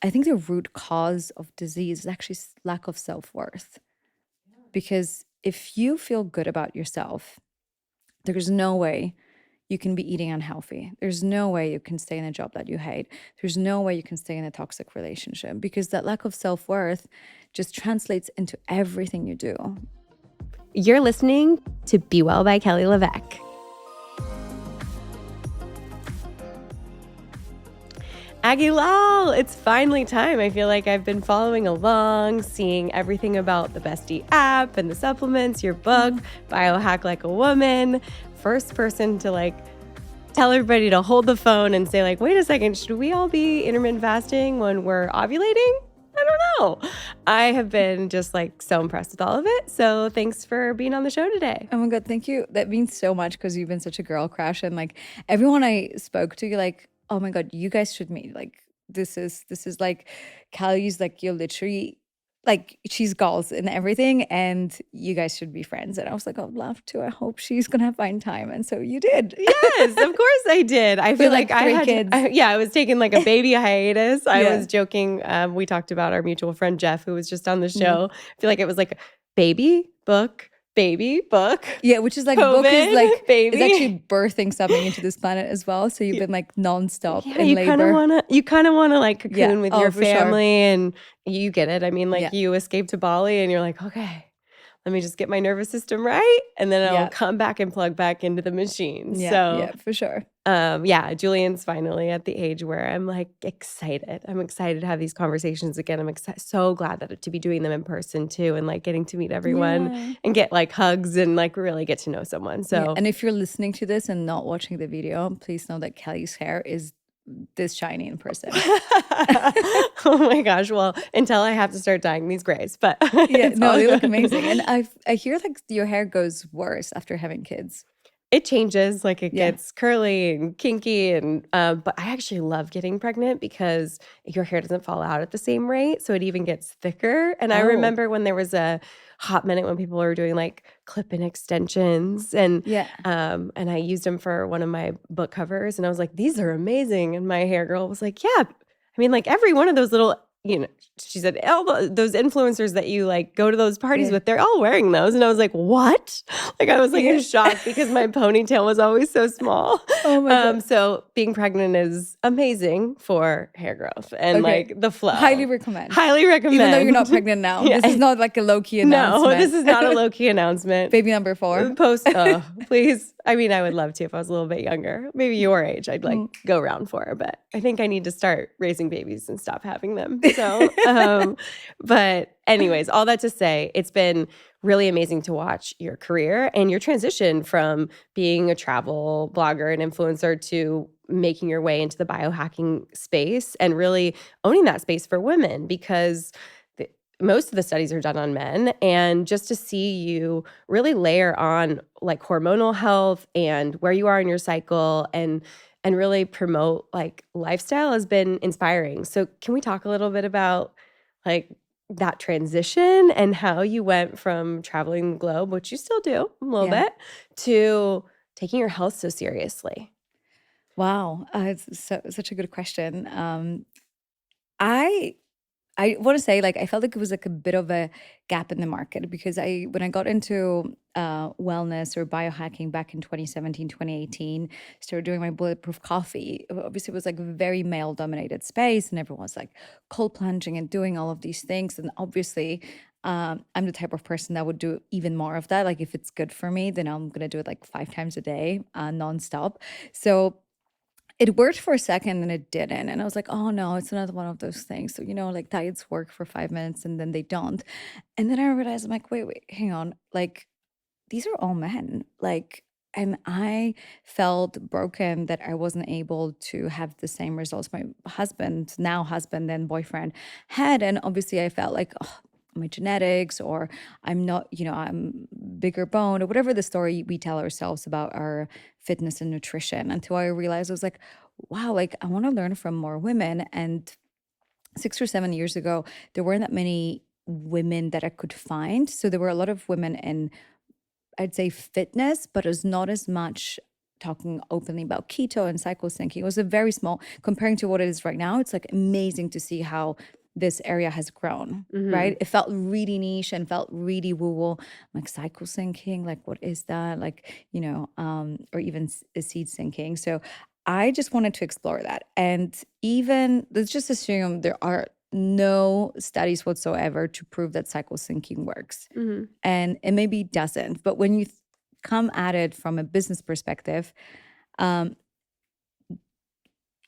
I think the root cause of disease is actually lack of self-worth. Because if you feel good about yourself, there's no way you can be eating unhealthy. There's no way you can stay in a job that you hate. There's no way you can stay in a toxic relationship, because that lack of self-worth just translates into everything you do. You're listening to Be Well by Kelly LeVeque. Aggie Lal, it's finally time. I feel like I've been following along, seeing everything about the Bestie app and the supplements, your book, Biohack Like a Woman. First person to tell everybody to hold the phone and say wait a second, should we all be intermittent fasting when we're ovulating? I don't know. I have been just so impressed with all of it. So thanks for being on the show today. Oh my God, thank you. That means so much, because you've been such a girl crush, and everyone I spoke to, you're oh my God, you guys should meet. This is Callie's you're literally she's goals and everything, and you guys should be friends. And I was I'd love to. I hope she's gonna find time. And so you did. Yes, of course I did. I feel like I had kids. I was taking a baby hiatus. I was joking. We talked about our mutual friend Jeff, who was just on the show. I feel like it was baby book. Yeah, which is COVID, book is baby. It's actually birthing something into this planet as well. So you've been nonstop in you labor. You kind of want to cocoon with your family, sure. and you get it. I mean, you escape to Bali and you're okay, let me just get my nervous system right, and then I'll come back and plug back into the machine. Yeah, for sure. Julian's finally at the age where I'm excited. I'm excited to have these conversations again. I'm so glad that to be doing them in person too, and getting to meet everyone and get hugs and really get to know someone. So, and if you're listening to this and not watching the video, please know that Kelly's hair is this shiny in person. Oh my gosh. Well, until I have to start dyeing these grays, but they look amazing. And I hear your hair goes worse after having kids. It changes, it gets curly and kinky, and but I actually love getting pregnant because your hair doesn't fall out at the same rate, so it even gets thicker. And I remember when there was a hot minute when people were doing clip-in extensions, and I used them for one of my book covers, and I was these are amazing. And my hair girl was yeah, I mean every one of those little, she said, all those influencers that you go to those parties with, they're all wearing those. And I was what? I was in shock because my ponytail was always so small. Oh my God. So being pregnant is amazing for hair growth and the flow. Highly recommend. Even though you're not pregnant now. This is not a low-key announcement. No, this is not a low-key announcement. Baby number 4. Please. I mean, I would love to if I was a little bit younger. Maybe your age, I'd go around for. But I think I need to start raising babies and stop having them. So, but anyways, all that to say, it's been really amazing to watch your career and your transition from being a travel blogger and influencer to making your way into the biohacking space and really owning that space for women, because most of the studies are done on men. And just to see you really layer on hormonal health and where you are in your cycle and really promote lifestyle has been inspiring. So can we talk a little bit about that transition and how you went from traveling the globe, which you still do a little bit, to taking your health so seriously? Wow. It's such a good question. I want to say I felt it was a bit of a gap in the market, because when I got into wellness or biohacking back in 2017, 2018, started doing my bulletproof coffee. Obviously, it was a very male dominated space, and everyone was cold plunging and doing all of these things. And obviously, I'm the type of person that would do even more of that. If it's good for me, then I'm going to do it 5 times a day, nonstop. So it worked for a second and it didn't. And I was oh no, it's another one of those things. So, diets work for 5 minutes and then they don't. And then I realized, I'm wait, hang on. These are all men. And I felt broken that I wasn't able to have the same results my now husband and boyfriend had. And obviously I felt my genetics, or I'm not, I'm bigger bone, or whatever the story we tell ourselves about our fitness and nutrition, until I realized I was wow, I want to learn from more women. And 6 or 7 years ago, there weren't that many women that I could find. So there were a lot of women in, I'd say, fitness, but it was not as much talking openly about keto and cycle syncing. It was a very small, comparing to what it is right now, it's like amazing to see how this area has grown, right? It felt really niche and felt really woo-woo. Like cycle syncing, like what is that? Like, or even seed syncing. So I just wanted to explore that. And even let's just assume there are no studies whatsoever to prove that cycle syncing works. And it maybe doesn't. But when you come at it from a business perspective,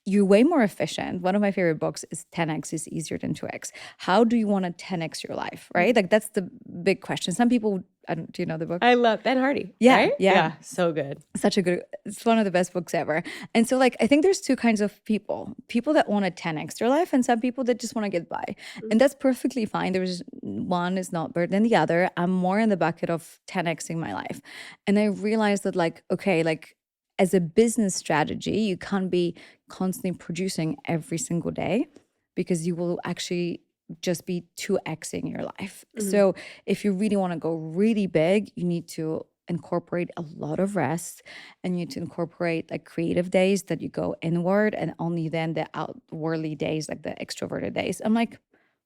you're way more efficient. One of my favorite books is 10x is easier than 2x. How do you want to 10x your life, right? Like that's the big question. Some people, do you know the book? I love Ben Hardy. Yeah, right? yeah. So good. Such a good, it's one of the best books ever. And so like, I think there's two kinds of people that want to 10x their life and some people that just want to get by. And that's perfectly fine. There's one is not better than the other. I'm more in the bucket of 10xing my life. And I realized that like, okay, like as a business strategy, you can't be constantly producing every single day because you will actually just be 2xing your life. So if you really want to go really big, you need to incorporate a lot of rest and you need to incorporate like creative days that you go inward and only then the outwardly days, like the extroverted days. I'm like,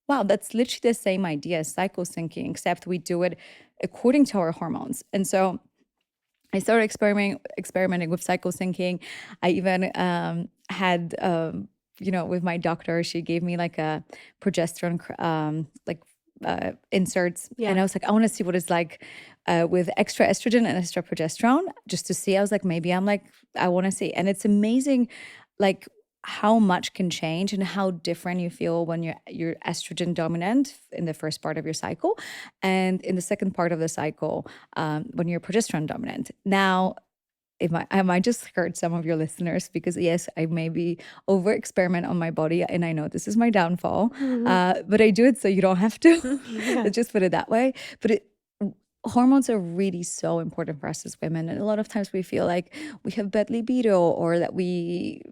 wow, that's literally the same idea as cycle syncing, except we do it according to our hormones. And so I started experimenting with cycle syncing. I even had, with my doctor, she gave me like a progesterone, inserts. And I was like, I want to see what it's like with extra estrogen and extra progesterone, just to see. I was like, maybe I want to see. And it's amazing, like how much can change and how different you feel when you're estrogen dominant in the first part of your cycle and in the second part of the cycle when you're progesterone dominant. Now, I might just hurt some of your listeners because yes, I maybe over experiment on my body and I know this is my downfall, but I do it so you don't have to. Let's just put it that way. But hormones are really so important for us as women. And a lot of times we feel like we have bad libido or that we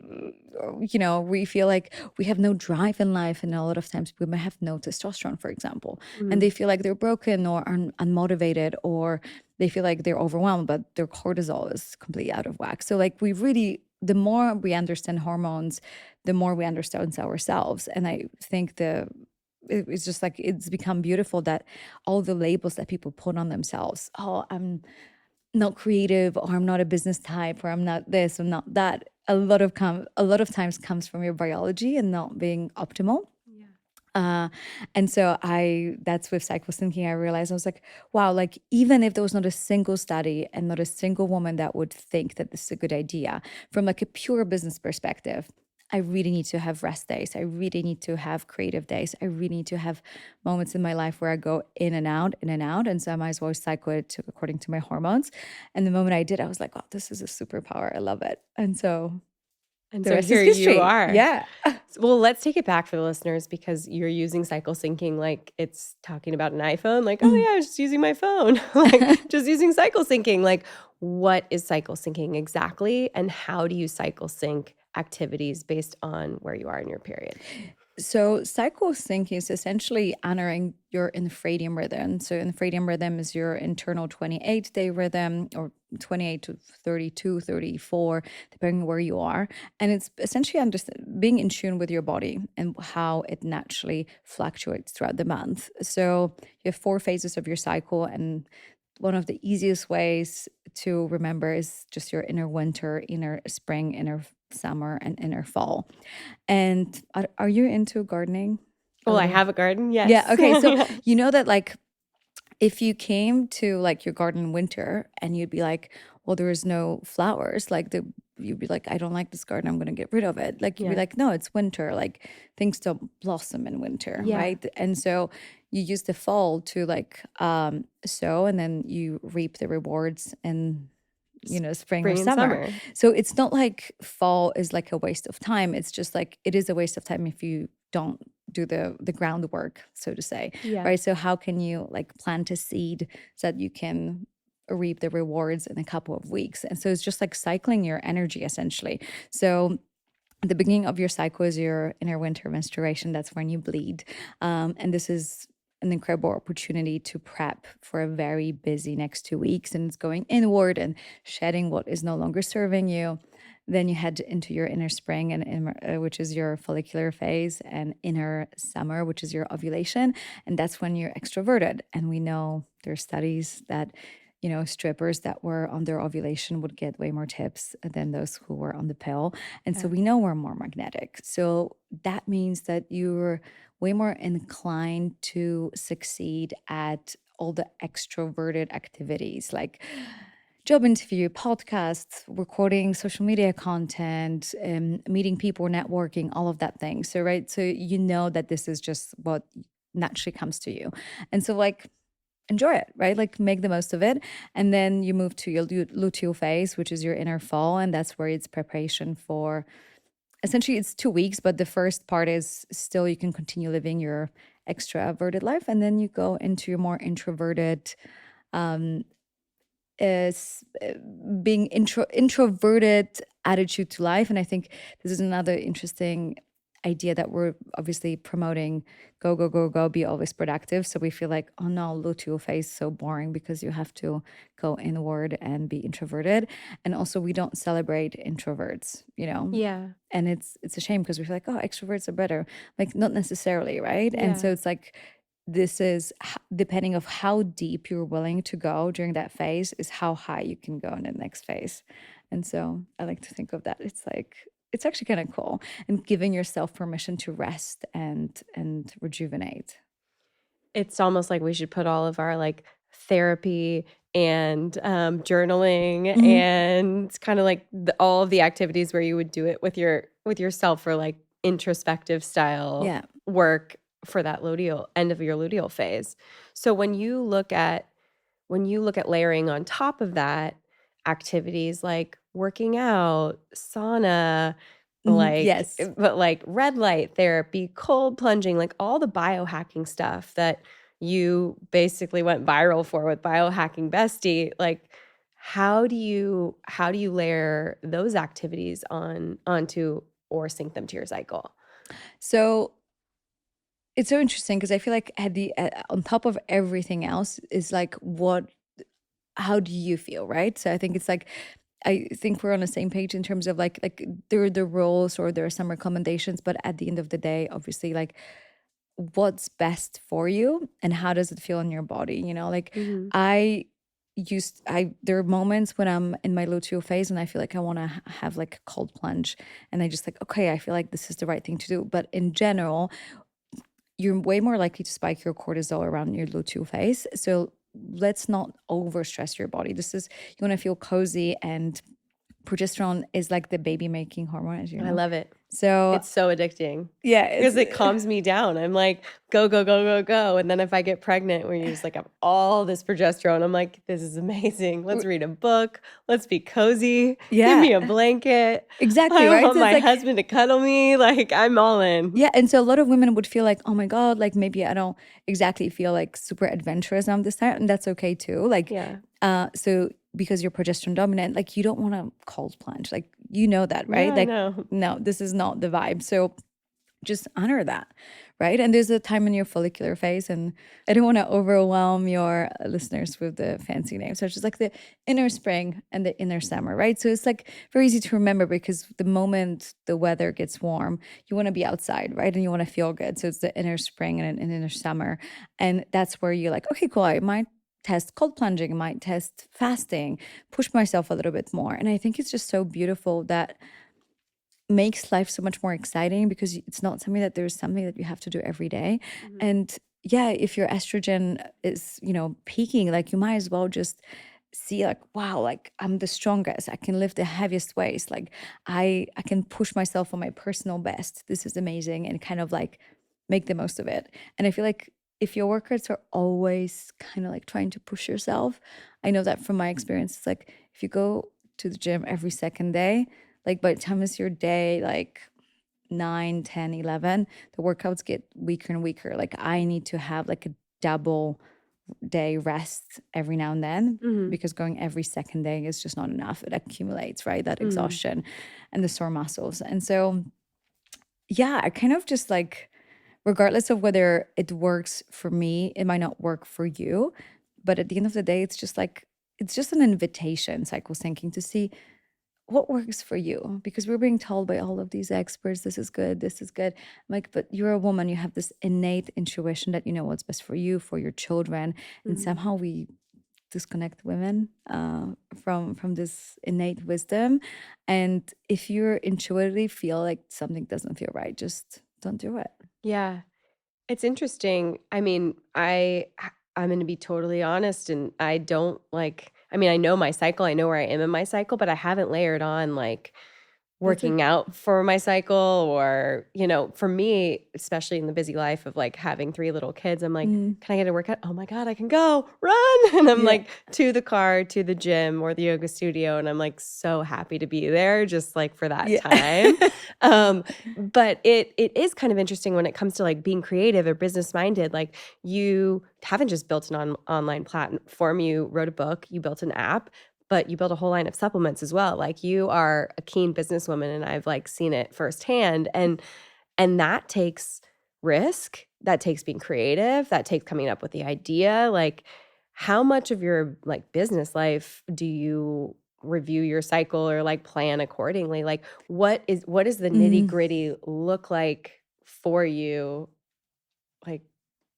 feel like we have no drive in life. And a lot of times women have no testosterone, for example, and they feel like they're broken or unmotivated or they feel like they're overwhelmed, but their cortisol is completely out of whack. So like the more we understand hormones, the more we understand ourselves. And I think it's just like it's become beautiful that all the labels that people put on themselves, oh, I'm not creative or I'm not a business type or I'm not this or not that, a lot of times comes from your biology and not being optimal. And so that's with cyclesyncing, I realized I was like, wow, like even if there was not a single study and not a single woman that would think that this is a good idea from like a pure business perspective, I really need to have rest days. I really need to have creative days. I really need to have moments in my life where I go in and out, in and out. And so I might as well cycle it according to my hormones. And the moment I did, I was like, oh, this is a superpower. I love it. And so And the so rest here is history. you are. Yeah. Well, let's take it back for the listeners because you're using cycle syncing like it's talking about an iPhone. Like, oh yeah, I was just using my phone. Like just using cycle syncing. Like, what is cycle syncing exactly? And how do you cycle sync activities based on where you are in your period? So cycle syncing is essentially honoring your infradian rhythm. So infradian rhythm is your internal 28-day rhythm or 28 to 32, 34, depending on where you are. And it's essentially being in tune with your body and how it naturally fluctuates throughout the month. So you have 4 phases of your cycle, and one of the easiest ways to remember is just your inner winter, inner spring, inner summer, and inner fall. And are you into gardening? Well, I have a garden, yes. Yeah. Okay. So you know that like if you came to like your garden in winter and you'd be like, well, there is no flowers, you'd be like, I don't like this garden, I'm gonna get rid of it. Like you'd be like, no, it's winter. Like things don't blossom in winter, right? And so you use the fall to like sow and then you reap the rewards in spring or and summer. So it's not like fall is like a waste of time. It's just like it is a waste of time if you don't do the groundwork, so to say. Right. So how can you like plant a seed so that you can reap the rewards in a couple of weeks? And so it's just like cycling your energy essentially. So the beginning of your cycle is your inner winter menstruation. That's when you bleed. And this is an incredible opportunity to prep for a very busy next 2 weeks, and it's going inward and shedding what is no longer serving you. Then you head into your inner spring, which is your follicular phase, and inner summer, which is your ovulation, and that's when you're extroverted. And we know there are studies that strippers that were on their ovulation would get way more tips than those who were on the pill. And so Yeah. we know we're more magnetic. So that means that you're way more inclined to succeed at all the extroverted activities like job interview, podcasts, recording social media content, meeting people, networking, all of that thing. So, right. So, that this is just what naturally comes to you. And so, like, enjoy it, right? Like, make the most of it. And then you move to your luteal phase, which is your inner fall. And that's where it's preparation for essentially it's 2 weeks, but the first part is still you can continue living your extroverted life. And then you go into your more introverted, um, is being introverted attitude to life. And I think this is another interesting idea that we're obviously promoting: go, go, go, go, be always productive. So we feel like, oh no, luteal phase is so boring because you have to go inward and be introverted. And also we don't celebrate introverts, Yeah. and it's a shame because we feel like, oh, extroverts are better. Like, not necessarily, right? And so Yeah. it's like, this is depending of how deep you're willing to go during that phase is how high you can go in the next phase. And so I like to think of that. It's like, it's actually kind of cool, and giving yourself permission to rest and rejuvenate. It's almost like we should put all of our like therapy and journaling Mhm. and kind of like all of the activities where you would do it with yourself for like introspective style Yeah. work for that luteal end of your luteal phase. So when you look at layering on top of that activities like working out, sauna, Mhm. Yes. but like red light therapy, cold plunging, like all the biohacking stuff that you basically went viral for with Biohacking Bestie, like how do you layer those activities onto or sync them to your cycle? So it's so interesting because I feel like at the on top of everything else is like, how do you feel, right? So I think it's like, I think we're on the same page in terms of like there are the rules or there are some recommendations, but at the end of the day, obviously, like, what's best for you and how does it feel in your body? Like, Mhm. I there are moments when I'm in my luteal phase and I feel like I want to have like a cold plunge, and I just like, okay, I feel like this is the right thing to do. But in general, you're way more likely to spike your cortisol around your luteal phase. So let's not overstress your body. You want to feel cozy, and progesterone is like the baby making hormone, as you I know. love it. So It's so addicting yeah, because it calms me down. I'm like, go, go, go, go, go. And then if I get pregnant, where you just like have all this progesterone, I'm like, this is amazing. Let's read a book. Let's be cozy. Give yeah, me a blanket. exactly, I right? want So it's my like, husband to cuddle me. Like, I'm all in. yeah, and so a lot of women would feel like, oh my God, like maybe I don't exactly feel like super adventurous on this time, and that's okay too. Like, Yeah. so because you're progesterone dominant, like, you don't want to cold plunge, like, that, Yeah, right? I Like, know. no, this is not the vibe. So just honor that, right? And there's a time in your follicular phase, and I don't want to overwhelm your listeners with the fancy names. So it's just like the inner spring and the inner summer, right? So it's like very easy to remember because the moment the weather gets warm, you want to be outside, right? And you want to feel good. So it's the inner spring and an inner summer. And that's where you're like, okay, cool, I might test cold plunging, I might test fasting, push myself a little bit more. And I think it's just so beautiful that makes life so much more exciting because it's not something that you have to do every day. Mhm. And yeah, if your estrogen is, peaking, like, you might as well just see like, wow, like, I'm the strongest. I can lift the heaviest weights. Like, I can push myself on my personal best. This is amazing, and kind of like make the most of it. And I feel like if your workouts are always kind of like trying to push yourself, I know that from my experience, it's like if you go to the gym every second day, like, by the time it's your day, like 9, 10, 11, the workouts get weaker and weaker. Like, I need to have like a double day rest every now and then Mhm. because going every second day is just not enough. It accumulates, right? That Mhm. exhaustion and the sore muscles. And so, yeah, I kind of just like regardless of whether it works for me, it might not work for you. But at the end of the day, it's just like, it's just an invitation, cycle syncing, to see what works for you, because we're being told by all of these experts, this is good, this is good. I'm like, but you're a woman, you have this innate intuition that you know what's best for you, for your children. And Mhm. somehow we disconnect women from this innate wisdom. And if you intuitively feel like something doesn't feel right, just don't do it. Yeah. It's interesting. I mean, I'm gonna be totally honest, and I don't like I mean, I know my cycle, I know where I am in my cycle, but I haven't layered on, like, That's like, working out for my cycle or, for me, especially in the busy life of, like, having 3 little kids, I'm like, mm, "Can I get a workout? Oh my god, I can go, run!" And I'm, yeah. like, to the car, to the gym or the yoga studio, and I'm, like, so happy to be there just, like, for that Yeah. time. Um, but it is kind of interesting when it comes to, like, being creative or business-minded, like, you haven't just built an online platform, you wrote a book, you built an app, but you built a whole line of supplements as well. Like, you are a keen businesswoman, and I've, like, seen it firsthand, and that takes risk, that takes being creative, that takes coming up with the idea. Like, how much of your, like, business life do you review your cycle or, like, plan accordingly? Like, what does the Mm. nitty-gritty look like for you? Like,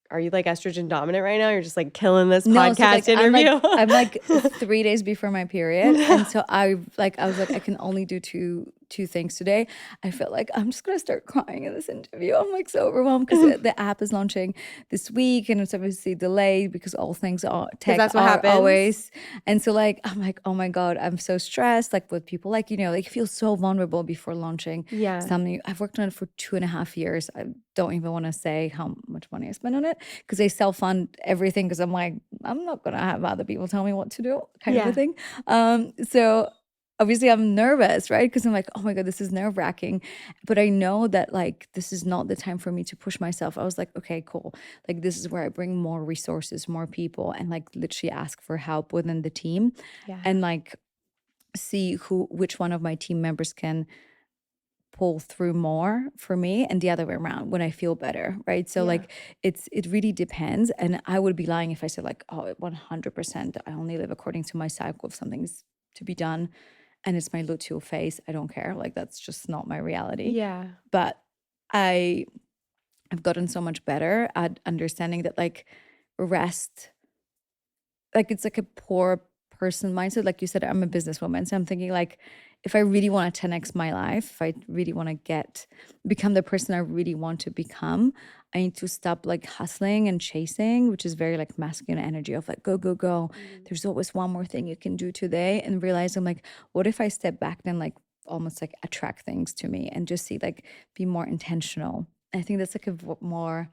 are you, like, estrogen dominant right now? You're just, like, killing this No, so like podcast interview? I'm like 3 days before my period, and so I was like, I can only do two things today. I feel like I'm just gonna start crying in this interview. I'm like so overwhelmed because the app is launching this week, and it's obviously delayed because all things are 'Cause tech that's what are happens. always. And so like I'm like, oh my God, I'm so stressed. Like with people, like like you feel so vulnerable before launching Yeah. something. I've worked on it for 2.5 years. I don't even want to say how much money I spent on it because they self-fund everything because I'm like, I'm not gonna have other people tell me what to do, kind of a Yeah. thing. So obviously I'm nervous, right? Because I'm like, oh my God, this is nerve-wracking. But I know that like this is not the time for me to push myself. I was like, okay, cool. Like this is where I bring more resources, more people, and like literally ask for help within the team Yeah. and like see which one of my team members can pull through more for me and the other way around when I feel better, right? So Yeah. like it really depends. And I would be lying if I said like, oh, 100% I only live according to my cycle. If something's to be done and it's my luteal phase, I don't care. Like that's just not my reality. Yeah. But I have gotten so much better at understanding that like rest, like it's like a poor person mindset. Like you said, I'm a businesswoman. So I'm thinking like if I really want to 10x my life, if I really want to become the person I really want to become, I need to stop like hustling and chasing, which is very like masculine energy of like go, go, go. Mhm. There's always one more thing you can do today. And realizing like, what if I step back then like almost like attract things to me and just see like be more intentional. I think that's like a more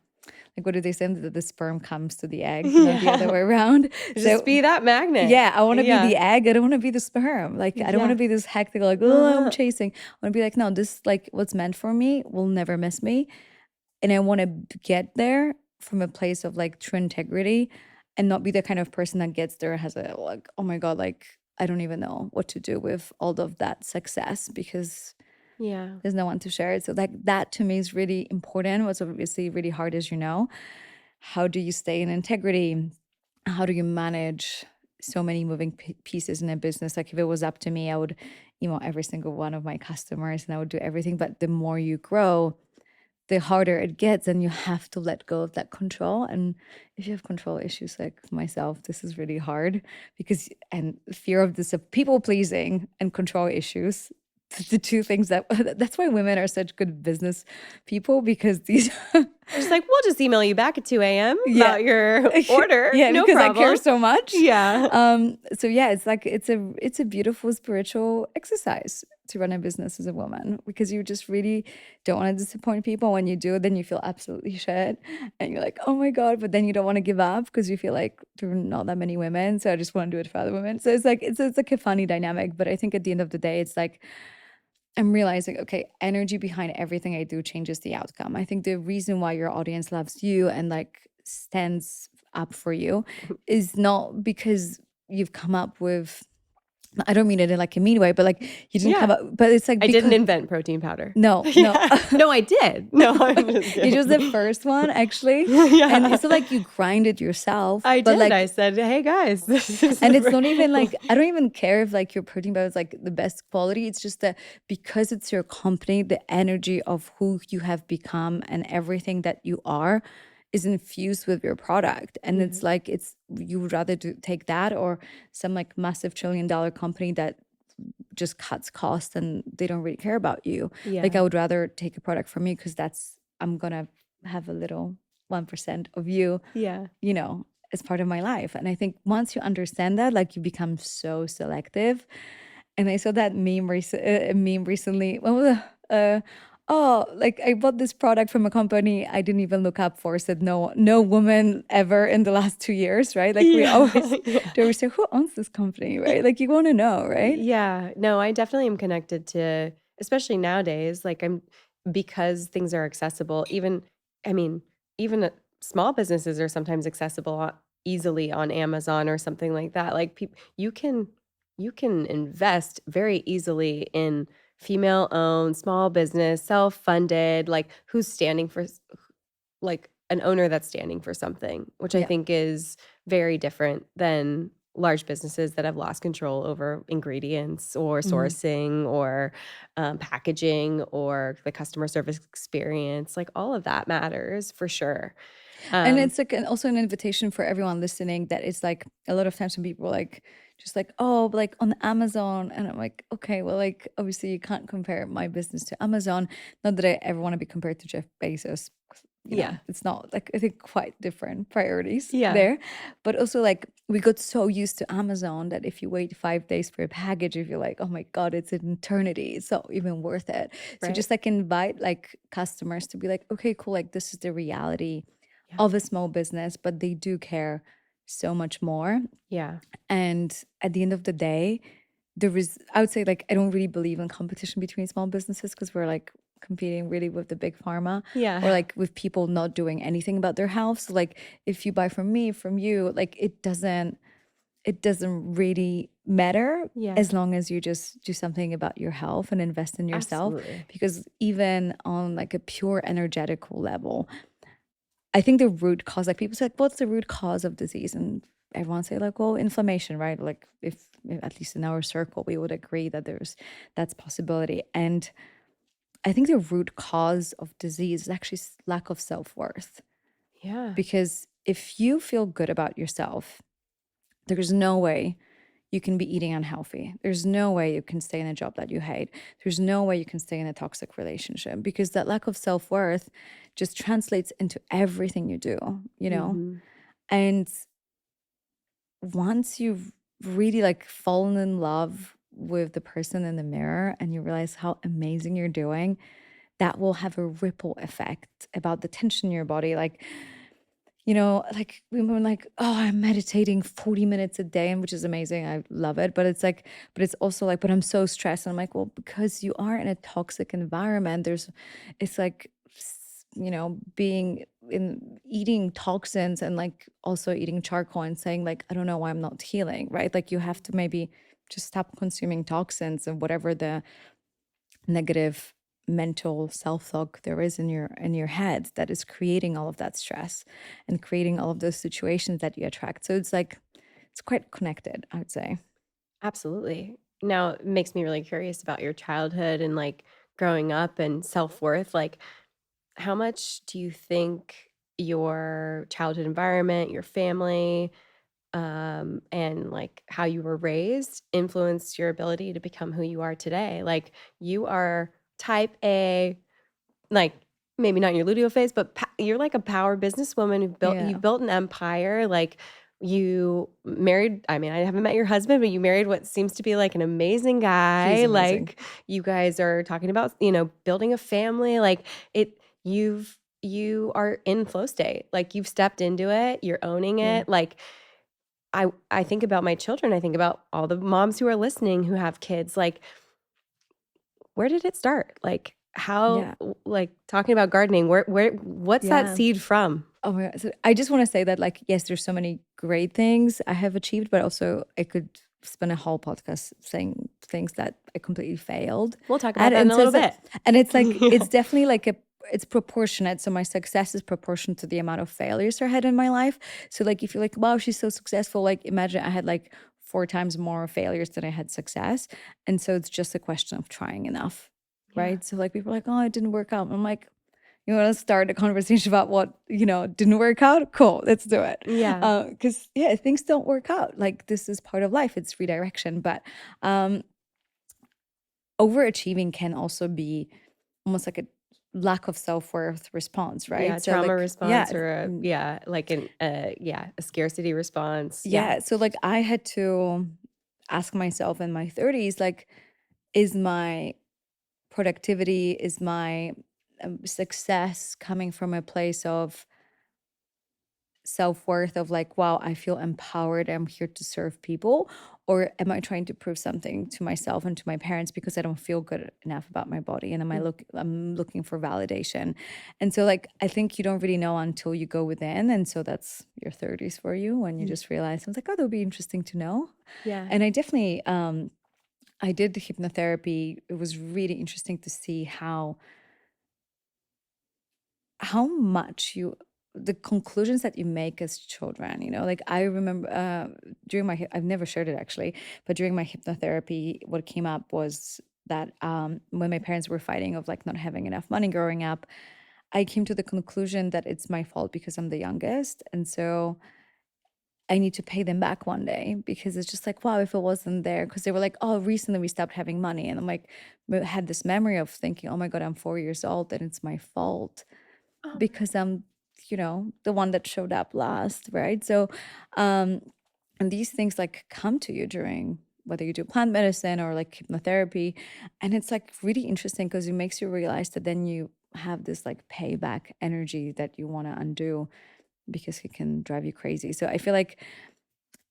like what do they say that the sperm comes to the egg, not the other Yeah. way around. Just So be that magnet. yeah, I want to be the Yeah. egg. I don't want to be the sperm. Like I don't want to Yeah. be this hectic like oh I'm chasing. I want to be like no, this like what's meant for me will never miss me, and I want to get there from a place of like true integrity, and not be the kind of person that gets there and has a like oh my God, like I don't even know what to do with all of that success because Yeah. there's no one to share it. So like that to me is really important. What's obviously really hard as you know. How do you stay in integrity? How do you manage so many moving pieces in a business? Like if it was up to me, I would email every single one of my customers and I would do everything. But the more you grow, the harder it gets and you have to let go of that control. And if you have control issues like myself, this is really hard because and fear of this people pleasing and control issues, the two things that that's why women are such good business people because these They're just like, "We'll just email you back at 2 a.m. yeah. about your order. Yeah, No because I care problem." so much. Yeah. So yeah, it's like it's a beautiful spiritual exercise to run a business as a woman because you just really don't want to disappoint people. When you do, then you feel absolutely shit and you're like, oh my God, but then you don't want to give up because you feel like there are not that many women. So I just want to do it for other women. So it's like it's like a funny dynamic. But I think at the end of the day, it's like I'm realizing, okay, energy behind everything I do changes the outcome. I think the reason why your audience loves you and like stands up for you is not because you've come up with I don't mean it in like a mean way, but like you didn't come Yeah. up, but it's like I didn't because invent protein powder. no, no. Yeah. No, I did. No, I'm just It was the kidding. first one actually. And Yeah. it's not like you grind it yourself, I but did. I like, said, hey guys, this is and it's not even like, I don't even care if like your protein bar is like the best quality. It's just that because it's your company, the energy of who you have become and everything that you are is infused with your product. And it's Mhm. like, you would rather take that or some like massive $1 trillion company that just cuts costs and they don't really care about you. Like Yeah. I would rather take a product from you because I'm gonna have a little 1% of you, Yeah. you know, as part of my life. And I think once you understand that, like you become so selective. And I saw that meme recently. What was oh, like I bought this product from a company I didn't even look up for. Said no woman ever in the last 2 years, right? Like we Yeah. always Yeah. they always say, who owns this company, right? Like you want to know, right? Yeah. No, I definitely am connected to, especially nowadays, like because things are accessible, I mean, even small businesses are sometimes accessible easily on Amazon or something like that. Like people, you can invest very easily in female owned small business, self-funded, like who's standing for like an owner that's standing for something, which I Yeah. think is very different than large businesses that have lost control over ingredients or Mhm. sourcing or packaging or the customer service experience. Like all of that matters for sure. And Um, it's like also an invitation for everyone listening that it's like a lot of times when people are like just like, oh, like on Amazon. And I'm like, okay, well, like obviously you can't compare my business to Amazon. Not that I ever want to be compared to Jeff Bezos. yeah. It's not like I think quite different priorities Yeah. there. But also like we got so used to Amazon that if you wait 5 days for a package, if you're like, oh my God, it's an eternity, it's not even worth it. So Right. just like invite like customers to be like, okay, cool, like this is the reality Yeah. of a small business, but they do care so much more. Yeah. And at the end of the day, I would say, like, I don't really believe in competition between small businesses because we're like competing really with the big pharma or Yeah. like with people not doing anything about their health. So, like, if you buy from me, from you, like, it doesn't really matter Yeah. as long as you just do something about your health and invest in yourself. Absolutely. Because even on like a pure energetical level, I think the root cause, like people say, like, what's the root cause of disease? And everyone say like, well, inflammation, right? Like if at least in our circle, we would agree that that's possibility. And I think the root cause of disease is actually lack of self-worth. Yeah. Because if you feel good about yourself, there's no way you can be eating unhealthy. There's no way you can stay in a job that you hate. There's no way you can stay in a toxic relationship because that lack of self worth just translates into everything you do, you know? Hmm. And once you've really like fallen in love with the person in the mirror and you realize how amazing you're doing, that will have a ripple effect about the tension in your body. Like, like women like, oh, I'm meditating 40 minutes a day, and which is amazing. I love it. But it's like, but it's also like, but I'm so stressed. And I'm like, well, because you are in a toxic environment, it's like, being in eating toxins and like also eating charcoal and saying, like, I don't know why I'm not healing, right? Like, you have to maybe just stop consuming toxins and whatever the negative mental self-talk there is in your head that is creating all of that stress and creating all of those situations that you attract. So it's like it's quite connected, I would say. Absolutely. Now, it makes me really curious about your childhood and like growing up and self-worth. Like, how much do you think your childhood environment, your family, and like how you were raised influenced your ability to become who you are today? Like, you are type A, like maybe not in your luteal phase, but you're like a power businesswoman who you Yeah, built an empire. Like you married, I mean, I haven't met your husband, but you married what seems to be like an amazing he's guy. amazing. Like you guys are talking about, building a family. Like you are in flow state. Like you've stepped into it, you're owning Yeah, it. Like I think about my children. I think about all the moms who are listening who have kids. Like, where did it start? Like how, yeah, like talking about gardening, what's that yeah. seed from? Oh my God. So I just want to say that, like, yes, there's so many great things I have achieved, but also I could spend a whole podcast saying things that I completely failed We'll talk about at. that in And a so little it's like, bit. and it's like, Yeah. it's definitely like it's proportionate. So my success is proportionate to the amount of failures I had in my life. So like, if you're like, wow, she's so successful, like imagine I had like 4 times more failures than I had success. And so it's just a question of trying enough. Yeah. Right. So like people are like, oh, it didn't work out. I'm like, you want to start a conversation about what, didn't work out? Cool, let's do it. Yeah. Because, things don't work out. Like, this is part of life. It's redirection. But overachieving can also be almost like a lack of self-worth response, right? Yeah, So, trauma like, response or like a scarcity response. Yeah. So, like, I had to ask myself in my 30s, like, is my productivity, is my success coming from a place of self-worth of like, wow, I feel empowered, I'm here to serve people? Or am I trying to prove something to myself and to my parents because I don't feel good enough about my body, and I'm looking for validation? And so like, I think you don't really know until you go within. And so that's your 30s for you, when you just realize, I was like, oh, that would be interesting to know. Yeah. And I definitely I did the hypnotherapy. It was really interesting to see how much the conclusions that you make as children, like I remember during my I've never shared it actually, but during my hypnotherapy, what came up was that when my parents were fighting of like not having enough money growing up, I came to the conclusion that it's my fault because I'm the youngest, and so I need to pay them back one day, because it's just like, wow, if it wasn't there, because they were like, oh, recently we stopped having money, and I'm like, had this memory of thinking, oh my God, I'm 4 years old and it's my fault Oh, because I'm, the one that showed up last, right? So, and these things like come to you during whether you do plant medicine or like hypnotherapy, and it's like really interesting because it makes you realize that then you have this like payback energy that you want to undo, because it can drive you crazy. So I feel like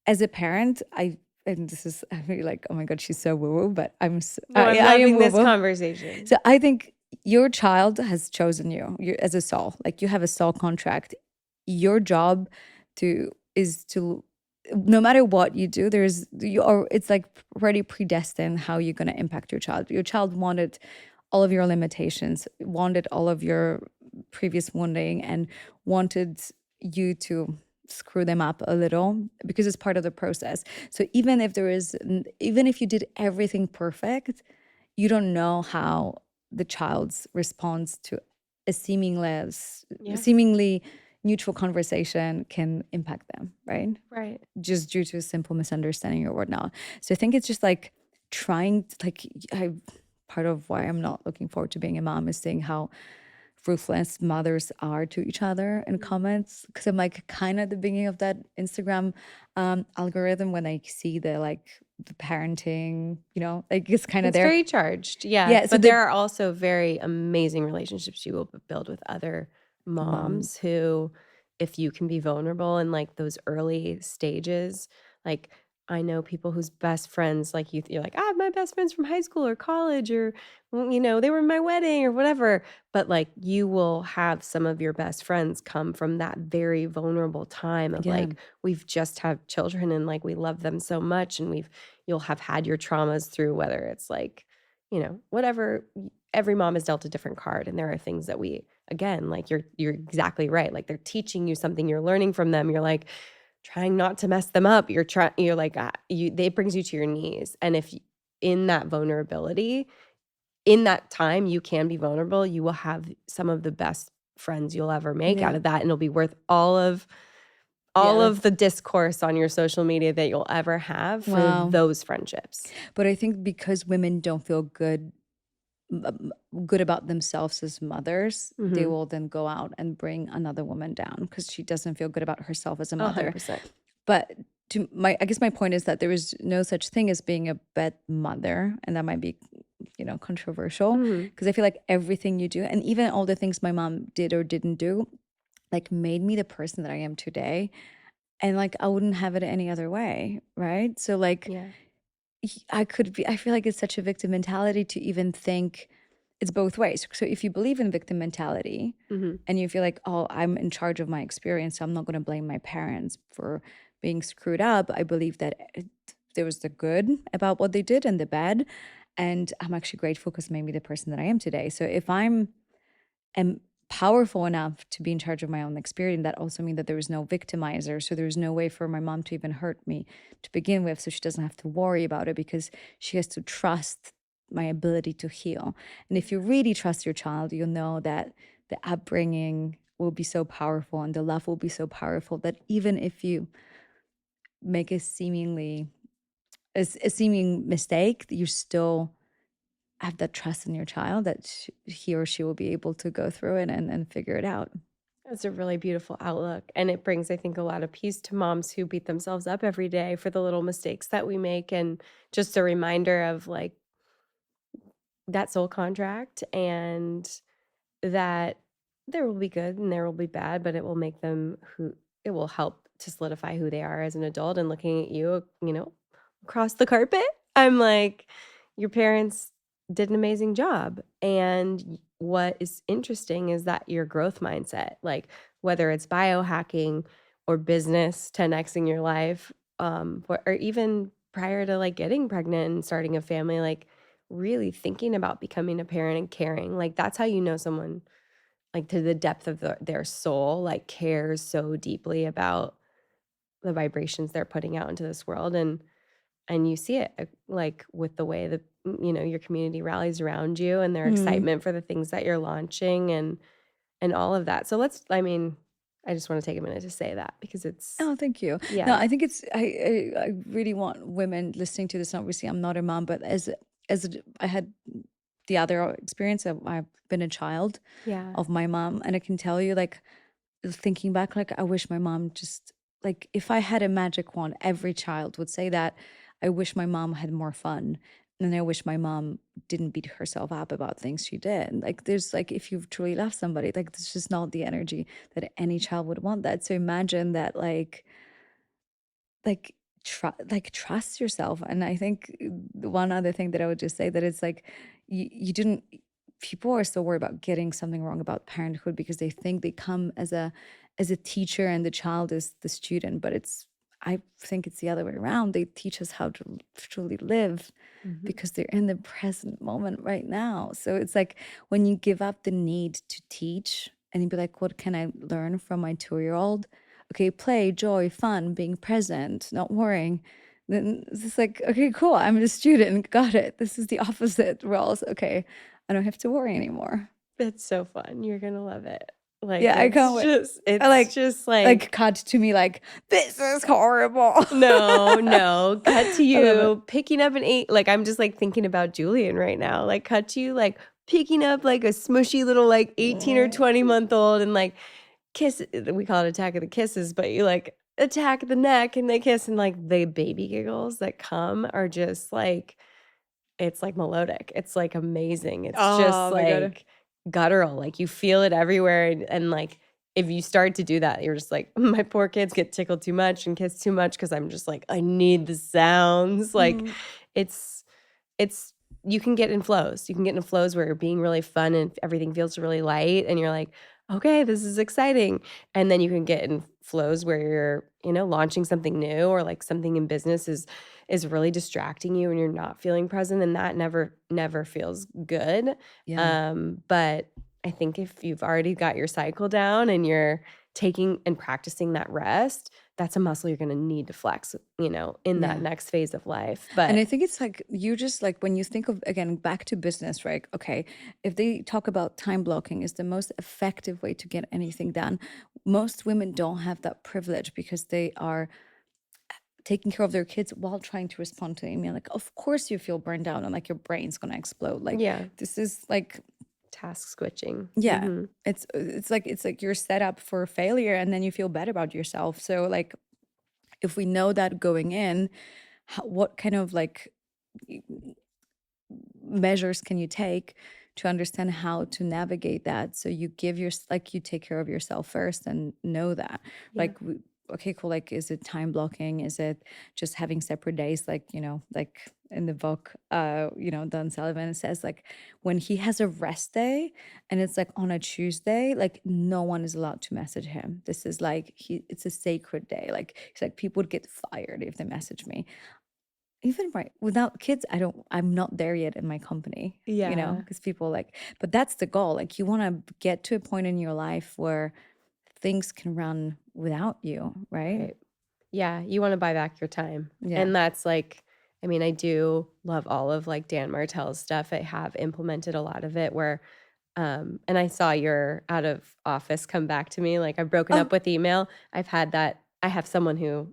as a parent, and this is, I feel like, oh my God, she's so woo woo, but no, I'm I am loving woo this woo. conversation. So I think your child has chosen you as a soul. Like, you have a soul contract. Your job is to, no matter what you do, it's like already predestined how you're going to impact your child. Your child wanted all of your limitations, wanted all of your previous wounding, and wanted you to screw them up a little, because it's part of the process. So even if you did everything perfect, you don't know how the child's response to a Yeah. seemingly neutral conversation can impact them, right? Right. Just due to a simple misunderstanding or whatnot. So I think it's just like trying to, like, part of why I'm not looking forward to being a mom is seeing how ruthless mothers are to each other in comments, because I'm like kind of at the beginning of that Instagram algorithm, when I see the parenting, like it's kind of It's there. very charged. Yeah. Yeah, so But the there are also very amazing relationships you will build with other moms who, if you can be vulnerable in like those early stages, like I know people whose best friends, like you're like, ah, my best friends from high school or college, or, well, they were in my wedding or whatever. But like you will have some of your best friends come from that very vulnerable time of yeah, like, we've just had children and like we love them so much, and you'll have had your traumas through, whether it's like, whatever. Every mom is dealt a different card, and there are things that we, again, like you're exactly right. Like they're teaching you something, you're learning from them. You're like trying not to mess them up. You're like, it brings you to your knees. And if in that vulnerability, in that time, you can be vulnerable, you will have some of the best friends you'll ever make out yeah, of that. And it'll be worth all yeah. of the discourse on your social media that you'll ever have for Wow. those friendships. But I think because women don't feel good about themselves as mothers, they Mhm. will then go out and bring another woman down because she doesn't feel good about herself as a mother. 100%. But I guess my point is that there is no such thing as being a bad mother, and that might be, controversial, Mhm. because I feel like everything you do, and even all the things my mom did or didn't do, like made me the person that I am today, and like I wouldn't have it any other way, right? So like Yeah. I feel like it's such a victim mentality to even think it's both ways. So if you believe in victim mentality Mhm. and you feel like, oh, I'm in charge of my experience, so I'm not going to blame my parents for being screwed up, I believe that there was the good about what they did and the bad. And I'm actually grateful because it made me the person that I am today. So if I'm am powerful enough to be in charge of my own experience, that also means that there is no victimizer. So there's no way for my mom to even hurt me to begin with. So she doesn't have to worry about it because she has to trust my ability to heal. And if you really trust your child, you'll know that the upbringing will be so powerful and the love will be so powerful that even if you make a seeming mistake, you still have that trust in your child that he or she will be able to go through it and figure it out. That's a really beautiful outlook. And it brings, I think, a lot of peace to moms who beat themselves up every day for the little mistakes that we make. And just a reminder of like that soul contract and that there will be good and there will be bad, but it will make them who it will help to solidify who they are as an adult. And looking at you, across the carpet, I'm like, your parents did an amazing job. And what is interesting is that your growth mindset, like whether it's biohacking or business, 10xing your life, or even prior to like getting pregnant and starting a family, like really thinking about becoming a parent and caring, like that's how you know someone like to the depth of their soul, like cares so deeply about the vibrations they're putting out into this world. And you see it like with the way that, your community rallies around you and their Mm. excitement for the things that you're launching and all of that. So I just want to take a minute to say that because it's, Oh, thank you. No, yeah, I think it's I really want women listening to this. Obviously, I'm not a mom, but I had the other experience. I've been a child yeah, of my mom, and I can tell you, like, thinking back, like, I wish my mom just like if I had a magic wand, every child would say that. I wish my mom had more fun. And I wish my mom didn't beat herself up about things she did. Like, there's like, if you truly love somebody, like, it's just not the energy that any child would want that. So imagine that, like, trust yourself. And I think the one other thing that I would just say that it's like you didn't people are so worried about getting something wrong about parenthood because they think they come as a teacher and the child is the student, but it's I think it's the other way around. They teach us how to truly live hmm, because they're in the present moment right now. So it's like when you give up the need to teach and you be like, what can I learn from my 2-year-old? Okay, play, joy, fun, being present, not worrying. Then it's just like, okay, cool. I'm a student. Got it. This is the opposite roles. Okay, I don't have to worry anymore. it's so fun. You're gonna love it. Like Yeah, I can't wait. I it's just like like cut to me like this is horrible. no, no. Cut to I love it. you picking up an 8 like, I'm just, like, thinking about Julian right now. Like, cut to you, like, picking up, like, a smushy little, like, 18 or Mm. 20-month-old and, like, kiss we call it Attack of the Kisses, but you, like, attack the neck and they kiss and, like, the baby giggles that come are just, like it's, like, melodic. It's, like, amazing. It's just, Oh my God. like, guttural. Like, you feel it everywhere and, like, if you start to do that, you're just like, "My poor kids get tickled too much and kissed too much because 'cause I'm just like, I need the sounds." Like, Mm. it's it's you can get in flows. You can get in flows where you're being really fun and everything feels really light and you're like, "Okay, this is exciting." And then you can get in flows where you're, launching something new or like something in business is really distracting you and you're not feeling present and that never feels good. Yeah. But I think if you've already got your cycle down and you're taking and practicing that rest, that's a muscle you're going to need to flex, in that Yeah. next phase of life. And But I think it's like you just like when you think of again back to business, right? Okay, if they talk about time blocking is the most effective way to get anything done, most women don't have that privilege because they are taking care of their kids while trying to respond to email. Like, of course you feel burned out and like your brain's gonna explode. Like yeah, this is like task switching. yeah, Mhm. it's like you're set up for failure and then you feel bad about yourself. So like if we know that going in, what kind of like measures can you take to understand how to navigate that so you give your like you take care of yourself first and know that Yeah. like okay cool, like is it time blocking, is it just having separate days, like like in the book Don Sullivan says like when he has a rest day and it's like on a Tuesday, like no one is allowed to message him. This is like it's a sacred day. Like he's like people would get fired if they message me. even right without kids, I'm not there yet in my company, Yeah. because people like, but that's the goal. Like you want to get to a point in your life where things can run without you, right? Right. Yeah, you wanna buy back your time, Yeah. and that's, like I mean, I do love all of, like, Dan Martell's stuff. I have implemented a lot of it where and I saw your out of office come back to me, like, I've broken Oh, up with email. I've had that I have someone who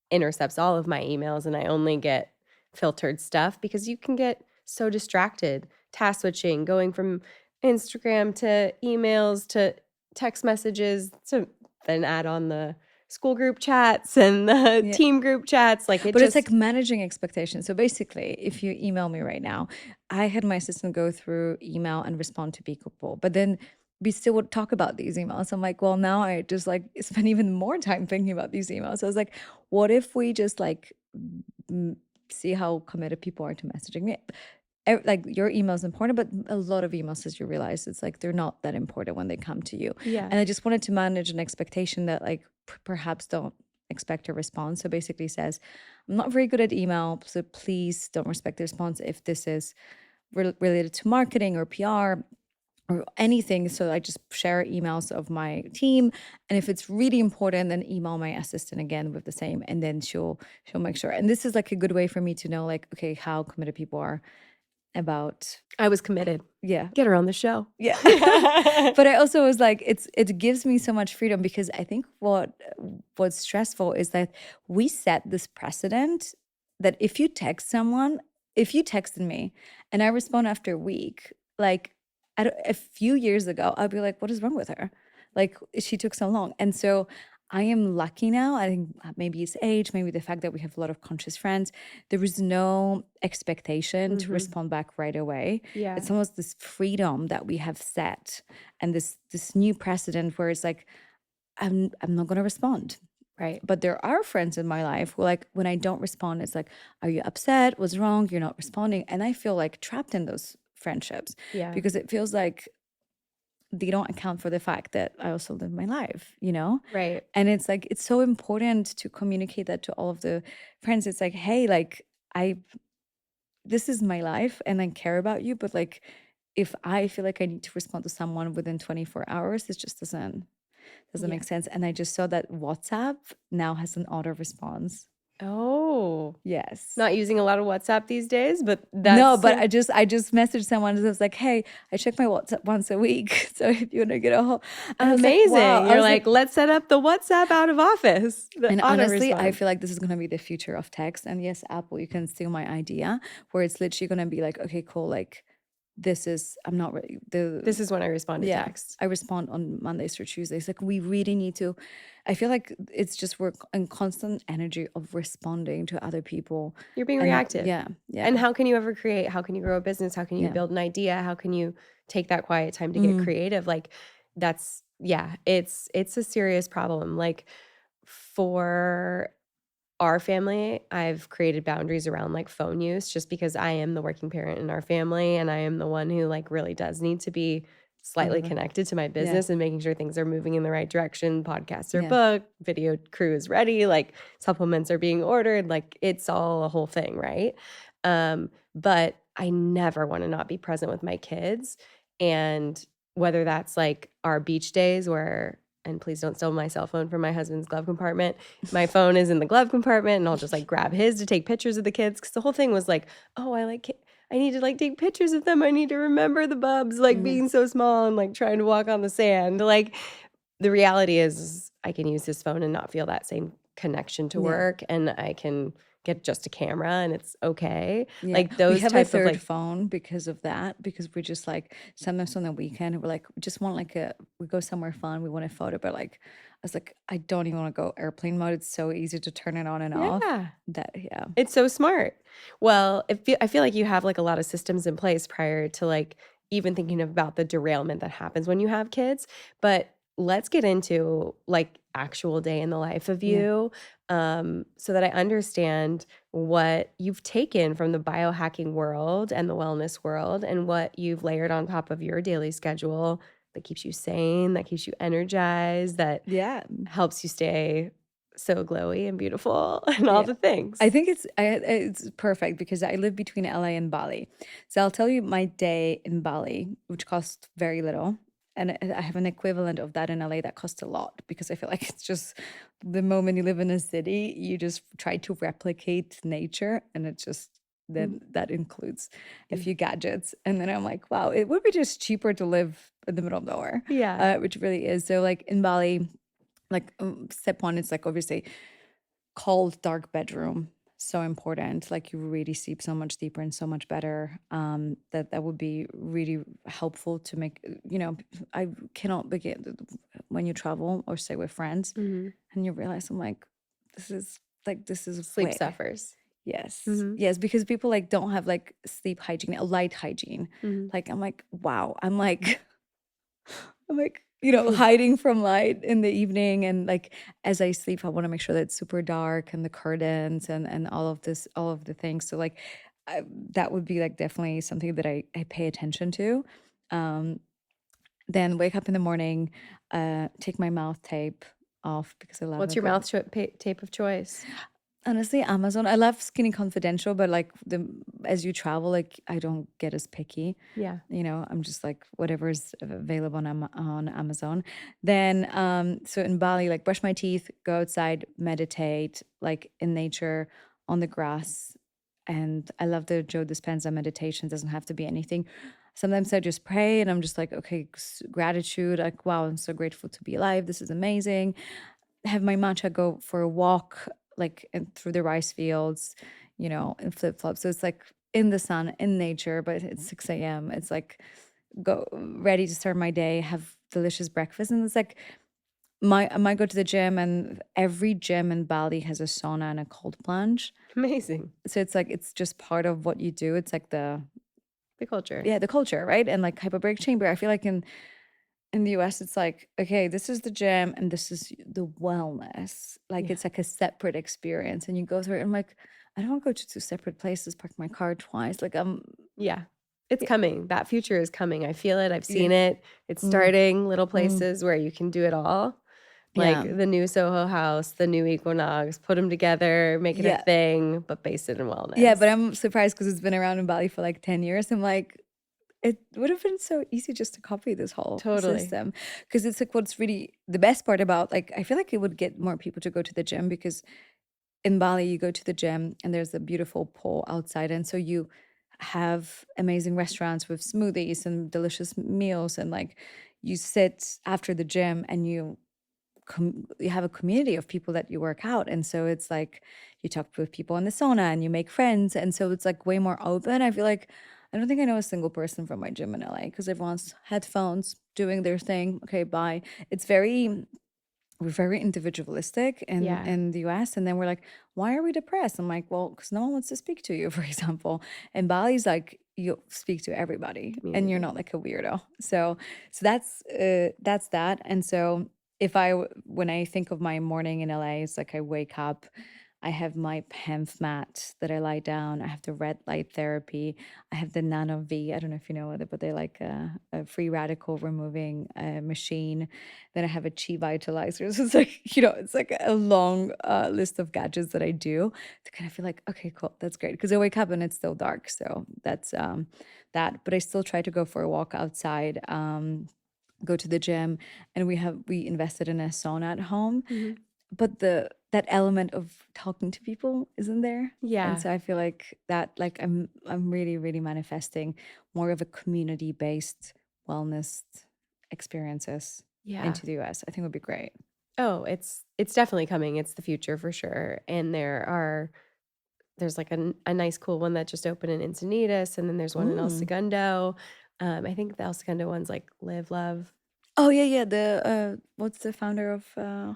intercepts all of my emails, and I only get filtered stuff because you can get so distracted, task switching, going from Instagram to emails to text messages to then add on the school group chats and the yeah. team group chats, like, it But it's just like managing expectations. So basically, if you email me right now, I had my assistant go through email and respond to people, but then we still would talk about these emails. I'm like, well, now I just like spend even more time thinking about these emails. So I was like, what if we just like m- see how committed people are to messaging me? Like your email is important, but a lot of emails, as you realize, it's like they're not that important when they come to you. yeah. And I just wanted to manage an expectation that like perhaps don't expect a response. So basically says, I'm not very good at email, so please don't respect the response if this is related to marketing or PR or anything. So I just share emails of my team, and if it's really important, then email my assistant again with the same, and then she'll make sure. And this is like a good way for me to know, like, okay, how committed people are about, I was committed. yeah. Get her on the show. Yeah. But I also was like, it gives me so much freedom, because I think what's stressful is that we set this precedent that if you text someone, if you texted me and I respond after a week, like a few years ago, I'd be like, what is wrong with her? Like she took so long. And so I am lucky now. I think maybe it's age, maybe the fact that we have a lot of conscious friends. There is no expectation to Mhm. respond back right away. Yeah. It's almost this freedom that we have set, and this new precedent where it's like I'm not going to respond. Right. But there are friends in my life who, like, when I don't respond, it's like, are you upset? What's wrong? You're not responding. And I feel like trapped in those friendships, Yeah. because it feels like they don't account for the fact that I also live my life? Right. And it's like, it's so important to communicate that to all of the friends. It's like, hey, like, I, this is my life and I care about you. But like, if I feel like I need to respond to someone within 24 hours, it just doesn't Yeah. make sense. And I just saw that WhatsApp now has an auto response. Oh. Yes. Not using a lot of WhatsApp these days, but No, that's but I just messaged someone and I was like, hey, I check my WhatsApp once a week. So if you want to get a hold, and I was like, wow. amazing. I You're was like, like, let's set up the WhatsApp out of office, the and auto honestly, I response. feel like this is going to be the future of text. And yes, Apple, you can steal my idea, where it's literally going to be like, okay, cool. Like, I'm not ready. This is when I respond to Yeah, text. I respond on Mondays or Tuesdays. Like, we really need to, I feel like it's just we're in constant energy of responding to other people. You're being And reactive. yeah, yeah, And how can you ever create? How can you grow a business? How can you yeah. build an idea? How can you take that quiet time to get Mm, creative? Like that's yeah, it's a serious problem. Like for our family, I've created boundaries around like phone use just because I am the working parent in our family and I am the one who like really does need to be slightly whatever. connected to my Yeah, business and making sure things are moving in the right direction. Podcasts are yeah. booked, video crew is ready, like supplements are being ordered, like it's all a whole thing, right? But I never want to not be present with my kids. And whether that's like our beach days where, and please don't steal my cell phone from my husband's glove compartment. My phone is in the glove compartment and I'll just like grab his to take pictures of the kids. Cause the whole thing was like, oh, I need to like take pictures of them. I need to remember the bubs like Mhm. being so small and like trying to walk on the sand. Like the reality is I can use this phone and not feel that same connection to Yeah. work and I can get just a camera and it's okay. Yeah, Like we those have a type of third like, phone because of that, because we're just like sometimes on the weekend we're like we just want like we go somewhere fun, we want a photo, but like I was like, I don't even want to go airplane mode. It's so easy to turn it on and off. yeah. That yeah. It's so smart. Well, I feel like you have like a lot of systems in place prior to like even thinking about the derailment that happens when you have kids. But let's get into like actual day in the life of Yeah. you, so that I understand what you've taken from the biohacking world and the wellness world and what you've layered on top of your daily schedule that keeps you sane, that keeps you energized, that Yeah. helps you stay so glowy and beautiful and all Yeah. the I things. think it's perfect because I live between LA and Bali. So I'll tell you my day in Bali, which costs very little. And I have an equivalent of that in LA that costs a lot because I feel like it's just the moment you live in a city, you just try to replicate nature, and it's just Mm, then that includes a mm. few gadgets. And then I'm like, wow, it would be just cheaper to live in the middle of nowhere, Yeah. which really is. So like in Bali, like step one, it's like obviously cold, dark bedroom. So important. Like you really sleep so much deeper and so much better. That would be really helpful to make, I cannot begin when you travel or stay with friends Mhm. and you realize I'm like, this is Sleep way. suffers. Yes. Mhm. Yes, because people like don't have like sleep hygiene, a light hygiene. Mhm. Like I'm like, wow. I'm like, hiding from light in the evening, and like as I sleep, I want to make sure that it's super dark and the curtains and all of this, all of the things. So like that would be like definitely something that I pay attention to. Um, then wake up in the morning, take my mouth tape off because I love What's it. your mouth tape of choice? Honestly, Amazon. I love Skinny Confidential, but like as you travel, like I don't get as picky. Yeah. I'm just like whatever is available on Amazon. Then so in Bali, like brush my teeth, go outside, meditate, like in nature, on the grass. And I love the Joe Dispenza meditation. Doesn't have to be anything. Sometimes I just pray and I'm just like, okay, gratitude, like wow, I'm so grateful to be alive. This is amazing. Have my matcha, go for a walk, like through the rice fields, in flip flops. So it's like in the sun, in nature, but it's 6 a.m. It's like go ready to start my day, have delicious breakfast. And it's like I might go to the gym, and every gym in Bali has a sauna and a cold plunge. Amazing. So it's like it's just part of what you do. It's like The culture. the culture, right? And like hyperbaric chamber. I feel like in the US, it's like, okay, this is the gym and this is the wellness. Like Yeah. it's like a separate experience. And you go through it. I'm like, I don't want to go to two separate places, park my car twice. Like Yeah. It's yeah, coming. That future is coming. I feel it. I've yeah, seen it. It's mm, starting, little mm, places where you can do it all. Like yeah, the new Soho House, the new Equinox, put them together, make it a yeah. thing, but base it in Yeah, but wellness. I'm surprised because it's been around in Bali for like 10 years. I'm like, it would have been so easy just to copy this whole Totally. system. Because it's like what's really the best part about, like, I feel like it would get more people to go to the gym because in Bali, you go to the gym and there's a beautiful pool outside. And so you have amazing restaurants with smoothies and delicious meals. And like you sit after the gym and you have a community of people that you work out. And so it's like you talk with people in the sauna and you make friends. And so it's like way more open. I feel like I don't think I know a single person from my gym in LA because everyone's headphones doing their thing. Okay, bye. It's very we're very individualistic Yeah. in the US. And then we're like, why are we depressed? I'm like, well, because no one wants to speak to you, for example. And Bali's like, you speak to everybody and you're Community. not like a weirdo. So that's that. And so when I think of my morning in LA, it's like I wake up, I have my PEMF mat that I lie down. I have the red light therapy. I have the Nano V. I don't know if you know it, but they're like a free radical removing machine. Then I have a chi vitalizer. So it's like, it's like a long list of gadgets that I do to kind of feel like, okay, cool, that's great. Because I wake up and it's still dark. So that's that. But I still try to go for a walk outside, go to the gym, and we invested in a sauna at home. Mhm. But that element of talking to people isn't there. And Yeah. so I feel like that, like I'm really, really manifesting more of a community-based wellness experiences Yeah. into the US. I think would be great. Oh, it's definitely coming. It's the future for sure. And there's like a nice cool one that just opened in Encinitas, and then there's one in El Mm. Segundo. I think the El Segundo one's like Live Love. Oh yeah, yeah. The what's the founder of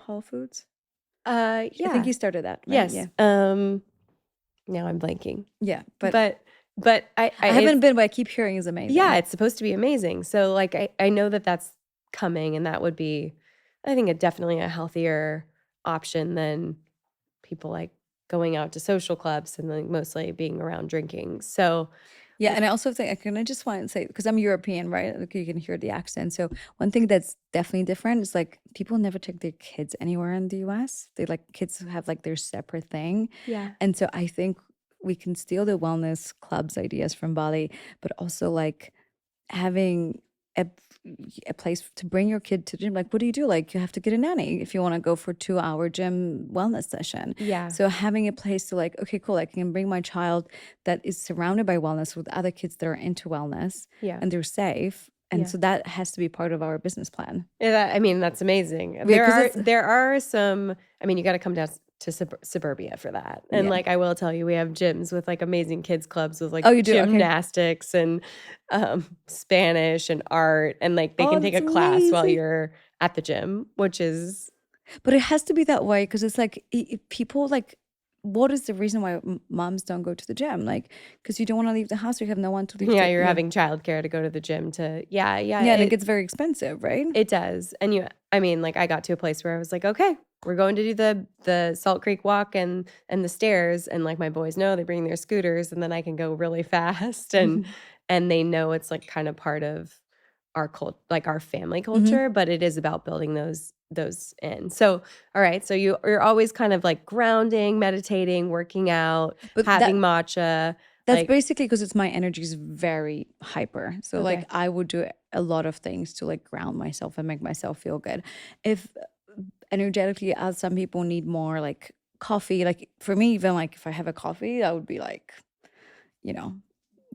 Whole Foods? I think Yeah. he started that, right? Yes. Yeah. Now I'm blanking. Yeah. But But I I it's haven't been, but I keep hearing is yeah, amazing. it's supposed to be amazing. So like I know that that's coming, and that would be I think definitely a healthier option than people like going out to social clubs and then mostly being around drinking. So Yeah, and I also think I kind of just want to say, because I'm European, right? Like you can hear the accent. So one thing that's definitely different is like people never take their kids anywhere in the US. They like kids have like their separate thing. Yeah. And so I think we can steal the wellness clubs ideas from Bali, but also like having a, a place to bring your kid to the gym. Like, what do you do? Like, you have to get a nanny if you want to go for a 2 hour gym wellness session. Yeah. So having a place to like, okay, cool, I can bring my child that is surrounded by wellness with other kids that are into wellness Yeah. and they're safe. And Yeah. so that has to be part of our business plan. Yeah, I mean, that's amazing. Yeah, because it's There are some, I mean, you got to come down to suburbia for that. And yeah. like, I will tell you, we have gyms with like amazing kids clubs with like Oh, you do? Okay. gymnastics and Spanish and art. And like, they Oh, can take that's a class while amazing. you're at the gym, which is, But it has to be that way because it's like people like, what is the reason why moms don't go to the gym? Like, because you don't want to leave the house, you have no one to leave yeah, the you're yeah. having childcare to go to the gym to, yeah, Yeah, and it gets very expensive, right? it does. And I mean, like I got to a place where I was like, okay, we're going to do the Salt Creek walk and the stairs. And like my boys know they bring their scooters and then I can go really fast. And they know it's like kind of part of our like our family culture, but it is about building those in. So, all right. So you're always kind of like grounding, meditating, working out, But having matcha. that's Like, basically because it's my energy is very hyper. So like okay. I would do a lot of things to like ground myself and make myself feel good. If energetically, as some people need more like coffee, like for me, even like if I have a coffee, I would be like, you know,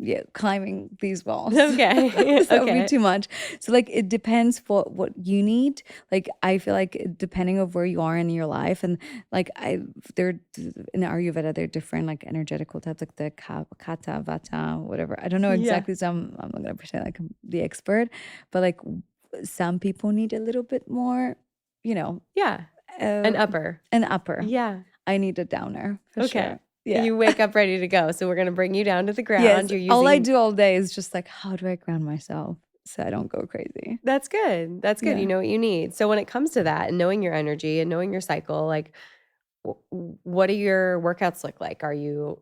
yeah, climbing these walls. Okay. That would be Okay. too much. So like it depends for what you need. Like I feel like depending of where you are in your life and like they're in Ayurveda, they're different like energetical types like the kata, vata, whatever. I don't know Yeah. exactly, so I'm not gonna pretend like I'm the expert, but like some people need a little bit more, you know, Yeah. An upper. an upper. Yeah. I need a downer for Okay. sure. Yeah. You wake up ready to go. So we're going to bring you down to the Yes, ground. You're all I using do all day is just like, how do I ground myself so I don't go crazy? That's good. That's good. You Yeah. know what you need. So when it comes to that and knowing your energy and knowing your cycle, like what do your workouts look like?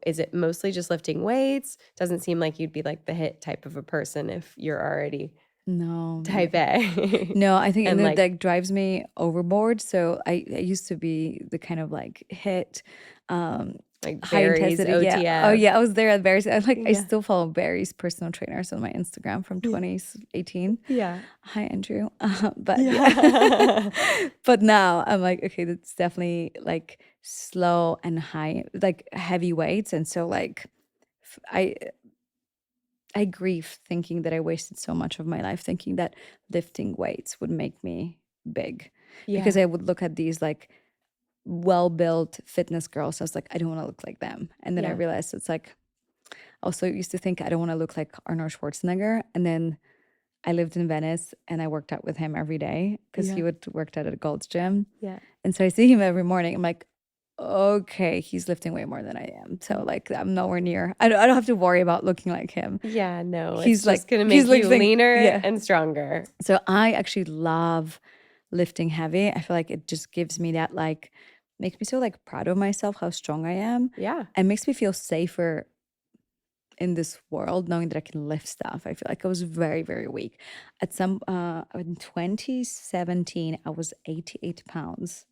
Is it mostly just lifting weights? Doesn't seem like you'd be like the hit type of a person if you're already No, type A. no, I think and And it like, like drives me overboard. So I used to be the kind of like hit, um, high berries, intensity. Yeah. Oh OTF. yeah, I was there at Barry's. I Yeah. still follow Barry's personal trainers on my Instagram from Yeah. 2018. Yeah. Hi, Andrew. But yeah. Yeah. But now I'm like, okay, that's definitely like slow and high, like heavy weights. And so like f- I I grieve thinking that I wasted so much of my life thinking that lifting weights would make me big. Because Yeah. I would look at these like well-built fitness girls. I was like, I don't want to look like them. And then I Yeah. realized it's like also used to think I don't want to look like Arnold Schwarzenegger. And then I lived in Venice and I worked out with him every day because he Yeah. would work out at a Gold's Gym. Yeah. And so I see him every morning. I'm like, okay, he's lifting way more than I am. So like I'm nowhere near. I don't have to worry about looking like him. Yeah, no, it's He's like just gonna he's make you lifting, leaner yeah. and stronger. So I actually love lifting heavy. I feel like it just gives me that like makes me so like proud of myself how strong I am Yeah. and makes me feel safer in this world knowing that I can lift stuff. I feel like I was very, very weak. At some in 2017, I was 88 pounds.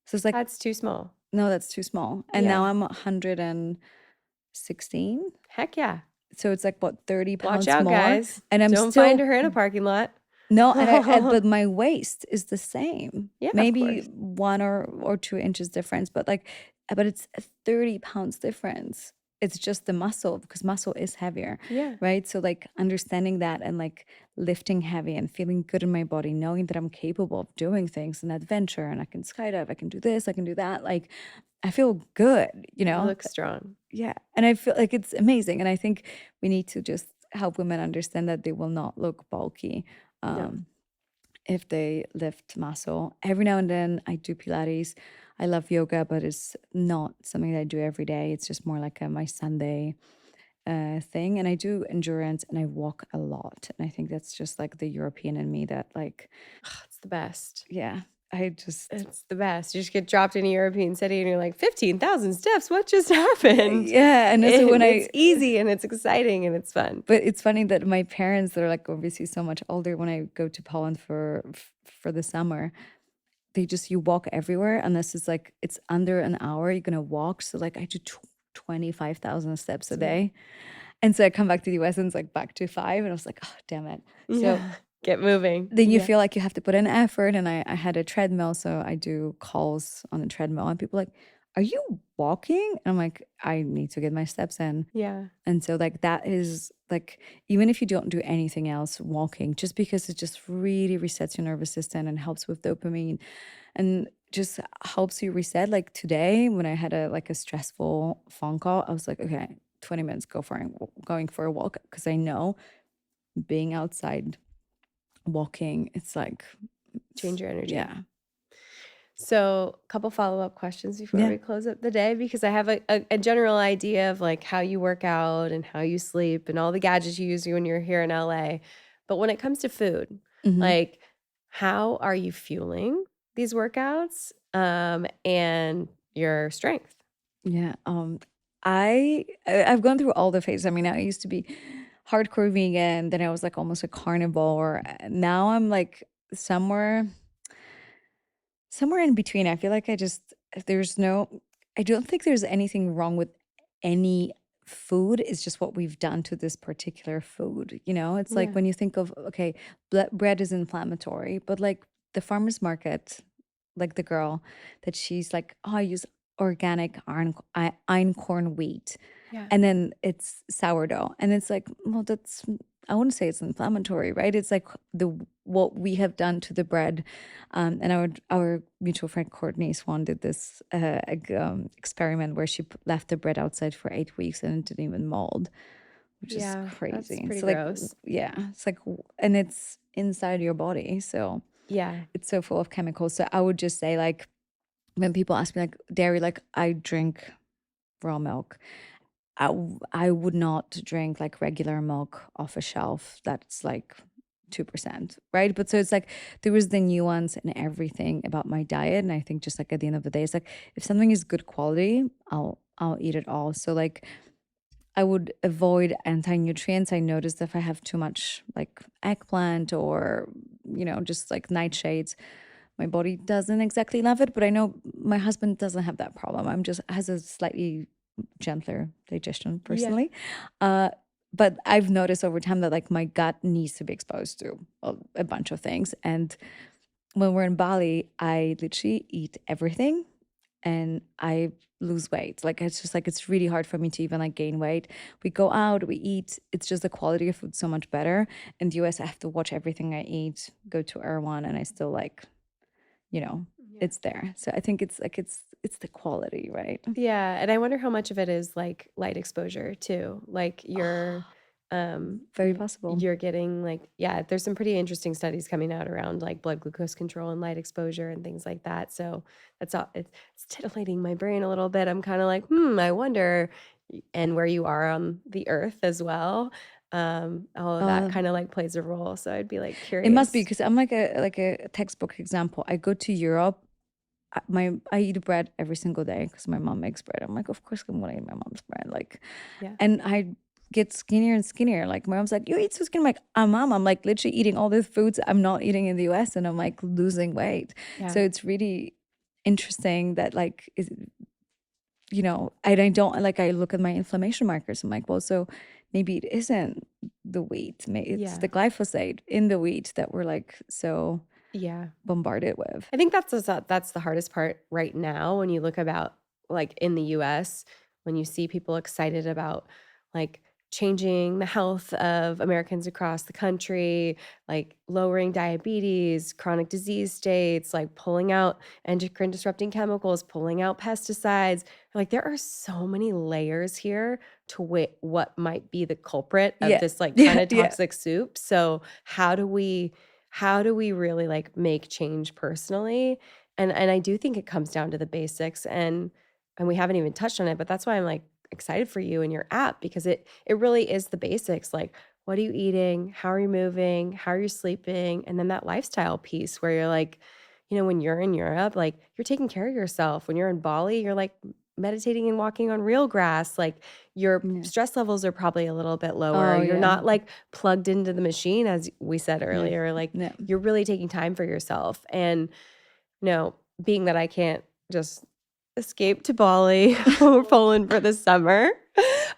So it's like, That's too small. no, that's too small. And now Yeah. I'm 116. Heck yeah. So it's like what, 30 Watch pounds out, more. guys. And I'm Don't find still her in a parking lot. no, and but my waist is the same. Yeah, of Maybe course. 1 or 2 inches difference, but like, but it's a 30 pounds difference. It's just the muscle because muscle is heavier, Yeah. right? So like understanding that and like lifting heavy and feeling good in my body, knowing that I'm capable of doing things and adventure and I can skydive, I can do this, I can do that. Like I feel good, you You know? look strong. Yeah. And I feel like it's amazing. And I think we need to just help women understand that they will not look bulky No. if they lift muscle. Every now and then I do Pilates. I love yoga, but it's not something that I do every day. It's just more like my Sunday thing. And I do endurance and I walk a lot. And I think that's just like the European in me that like, It's the best. yeah. I just It's the best. You just get dropped in a European city and you're like, 15,000 steps. What just happened? yeah, and also when And it's I easy and it's exciting and it's fun. but it's funny that my parents, they're like obviously so much older, when I go to Poland for the summer, they just you walk everywhere unless it's like it's under an hour you're gonna walk. So like I do 25,000 steps a So, day. And so I come back to the US and it's like back to 5 and I was like, oh damn it. So yeah. Get moving. then you Yeah. feel like you have to put in effort. And I had a treadmill, so I do calls on the treadmill and people are like, are you walking? And I'm like, I need to get my steps in. Yeah. And so like that is like, even if you don't do anything else, walking, just because it just really resets your nervous system and helps with dopamine and just helps you reset. Like today when I had a stressful phone call, I was like, okay, 20 minutes going for a walk, because I know being outside walking, it's like Change your energy. yeah. So, a couple follow-up questions before Yeah. we close up the day, because I have a general idea of like how you work out and how you sleep and all the gadgets you use when you're here in LA. But when it comes to food, Hmm. like how are you fueling these workouts and your strength? Yeah. I've gone through all the phases. I mean, I used to be hardcore vegan, then I was like almost a carnivore. Now I'm like somewhere somewhere in between. I feel like there's no I don't think there's anything wrong with any food. It's just what we've done to this particular food. It's like Yeah. when you think of, okay, bread is inflammatory, but like the farmer's market, like the girl that she's like, oh, I use organic einkorn wheat, Yeah. and then it's sourdough. And it's like, well, I wouldn't say it's inflammatory, right? It's like what we have done to the bread. And our mutual friend Courtney Swan did this experiment where she left the bread outside for 8 weeks and it didn't even mold, which is Yeah. That's crazy. pretty So like, gross. yeah, it's like, and it's inside your body. So Yeah. it's so full of chemicals. So I would just say, like, when people ask me like dairy, like I drink raw milk. I would not drink like regular milk off a shelf that's like 2%, right? But so it's like there was the nuance in everything about my diet. And I think just like at the end of the day, it's like if something is good quality, I'll eat it all. So like I would avoid anti-nutrients. I noticed if I have too much like eggplant or, just like nightshades, my body doesn't exactly love it. But I know my husband doesn't have that problem. I'm just has a slightly gentler digestion Yeah. personally. Uh, but I've noticed over time that like my gut needs to be exposed to a bunch of things. And when we're in Bali, I literally eat everything and I lose weight. Like it's just like it's really hard for me to even like gain weight. We go out, we eat. It's just the quality of food so much better. In the US, I have to watch everything I eat, go to Erewhon, and I still like, you know, Yeah. it's there. So I think it's like it's the quality, right? Yeah, and I wonder how much of it is like light exposure too. Like Very possible. you're getting like, yeah, there's some pretty interesting studies coming out around like blood glucose control and light exposure and things like that. So that's all it's titillating my brain a little bit. I'm kind of like, I wonder, and where you are on the earth as well. All of that Uh, kind of like plays a role. So I'd be like it must be curious. because I'm like a textbook example. I go to Europe. I eat bread every single day because my mom makes bread. I'm like, of course I'm gonna eat my mom's bread. Like, Yeah. and I get skinnier and skinnier. Like my mom's like, you eat so skinny. I'm like, mom, I'm like literally eating all the foods I'm not eating in the US, and I'm like losing weight. So Yeah. it's really interesting that like I don't like I look at my inflammation markers. I'm like, well, so maybe it isn't the wheat. Maybe it's Yeah. the glyphosate in the wheat that we're like so Yeah. bombarded with. I think that's the hardest part right now when you look about like in the US, when you see people excited about like changing the health of Americans across the country, like lowering diabetes, chronic disease states, like pulling out endocrine disrupting chemicals, pulling out pesticides. Like there are so many layers here to what might be the culprit of Yeah. this like kind Yeah. of Yeah. toxic soup. So how do we really like make change personally? And I do think it comes down to the basics and we haven't even touched on it, but that's why I'm like excited for you and your app because it really is the basics. Like what are you eating? How are you moving? How are you sleeping? And then that lifestyle piece where you're like, when you're in Europe, like you're taking care of yourself. When you're in Bali, you're like meditating and walking on real grass. Like your Yeah. stress levels are probably a little bit lower. Oh, You're yeah. not like plugged into the machine, as we said Yeah. earlier. Like Yeah. you're really taking time for yourself. And being that I can't just escape to Bali or Poland for the summer.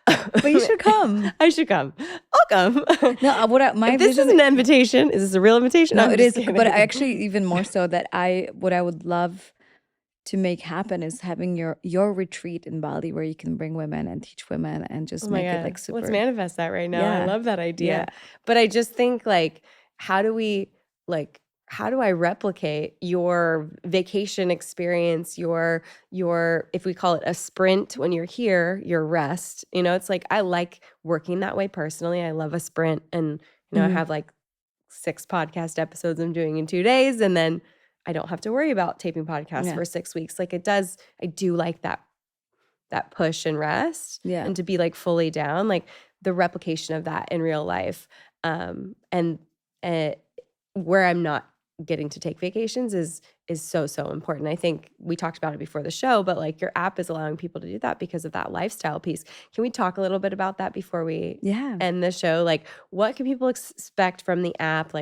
But you should come. I should come. I'll come. No, my If this is vision. an invitation, is this a real invitation? No, I'm it just is. But kidding. actually, even more so that what I would love to make happen is having your retreat in Bali where you can bring women and teach women and Oh just my make it God. like Let's super. manifest that right now. I Yeah. love that idea. Yeah. But I just think like, how do I replicate your vacation experience, your if we call it a sprint when you're here, your rest. It's like I like working that way personally. I love a sprint, and I Mhm. have like 6 podcast episodes I'm doing in 2 days, and then I don't have to worry about taping podcasts Yeah. for 6 weeks. Like I do like that push and rest, Yeah. and to be like fully down, like the replication of that in real life. And where I'm not getting to take vacations is so important. I think we talked about it before the show, but like your app is allowing people to do that because of that lifestyle piece. Can we talk a little bit about that before we Yeah. end the show? Like what can people expect from the app?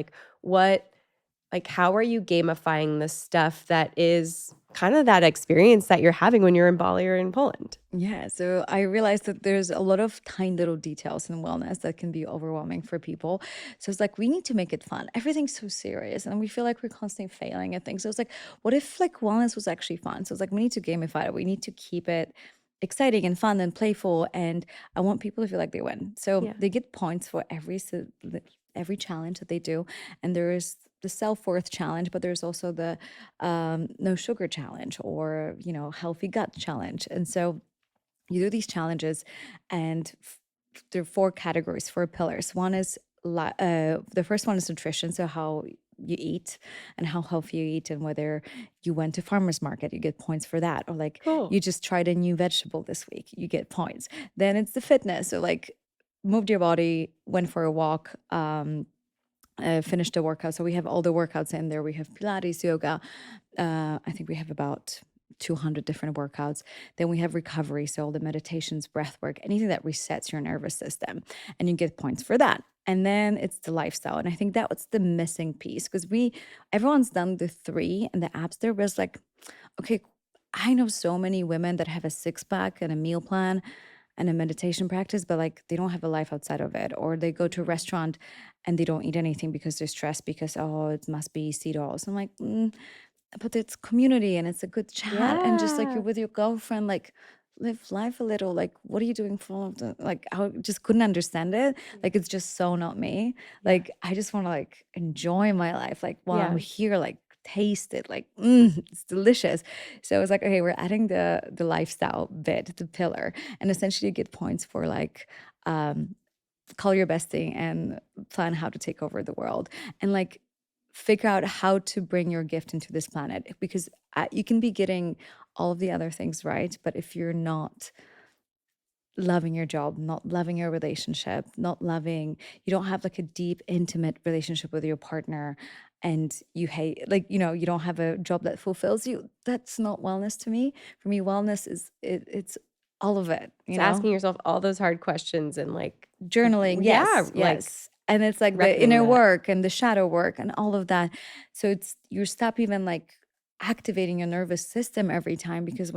How are you gamifying the stuff that is kind of that experience that you're having when you're in Bali or in Poland? Yeah, so I realized that there's a lot of tiny little details in wellness that can be overwhelming for people. So it's like we need to make it fun. Everything's so serious and we feel like we're constantly failing at things. So it's like, what if like wellness was actually fun? So it's like we need to gamify it. We need to keep it exciting and fun and playful. And I want people to feel like they win. So Yeah. they get points for every challenge that they do. And there is the self-worth challenge, but there's also the no sugar challenge or, healthy gut challenge. And so you do these challenges and there are 4 categories, 4 pillars. One is the first one is nutrition, so how you eat and how healthy you eat and whether you went to farmers market, you get points for that, or like Cool. you just tried a new vegetable this week, you get points. Then it's the fitness, so like moved your body, went for a walk, finished a workout. So we have all the workouts in there. We have Pilates, yoga. I think we have about 200 different workouts. Then we have recovery. So all the meditations, breath work, anything that resets your nervous system. And you get points for that. And then it's the lifestyle. And I think that was the missing piece because everyone's done the 3 and the apps there was like, okay, I know so many women that have a 6-pack and a meal plan and a meditation practice, but like they don't have a life outside of it. Or they go to a restaurant and they don't eat anything because they're stressed because, oh, it must be $C. I'm like, but it's community and it's a good chat. And just like Yeah. you're with your girlfriend, like live life a little. Like, what are you doing for like I just couldn't understand it. Like it's just so not me. Like I just want to like enjoy my life. Like while I'm here, like taste it, like it's delicious. So I was like, okay, we're adding the lifestyle bit, the pillar, and essentially you get points for like call your bestie and plan how to take over the world and like figure out how to bring your gift into this planet because you can be getting all of the other things right, but if you're not loving your job, not loving your relationship, you don't have like a deep, intimate relationship with your partner and you hate, like, you don't have a job that fulfills you, that's not wellness to me. For me, wellness is, it's all of it, It's asking yourself all those hard questions and like journaling. yeah, Yes, like yes. And it's like the reckoning inner that. work and the shadow work and all of that. So you stop even like activating your nervous system every time because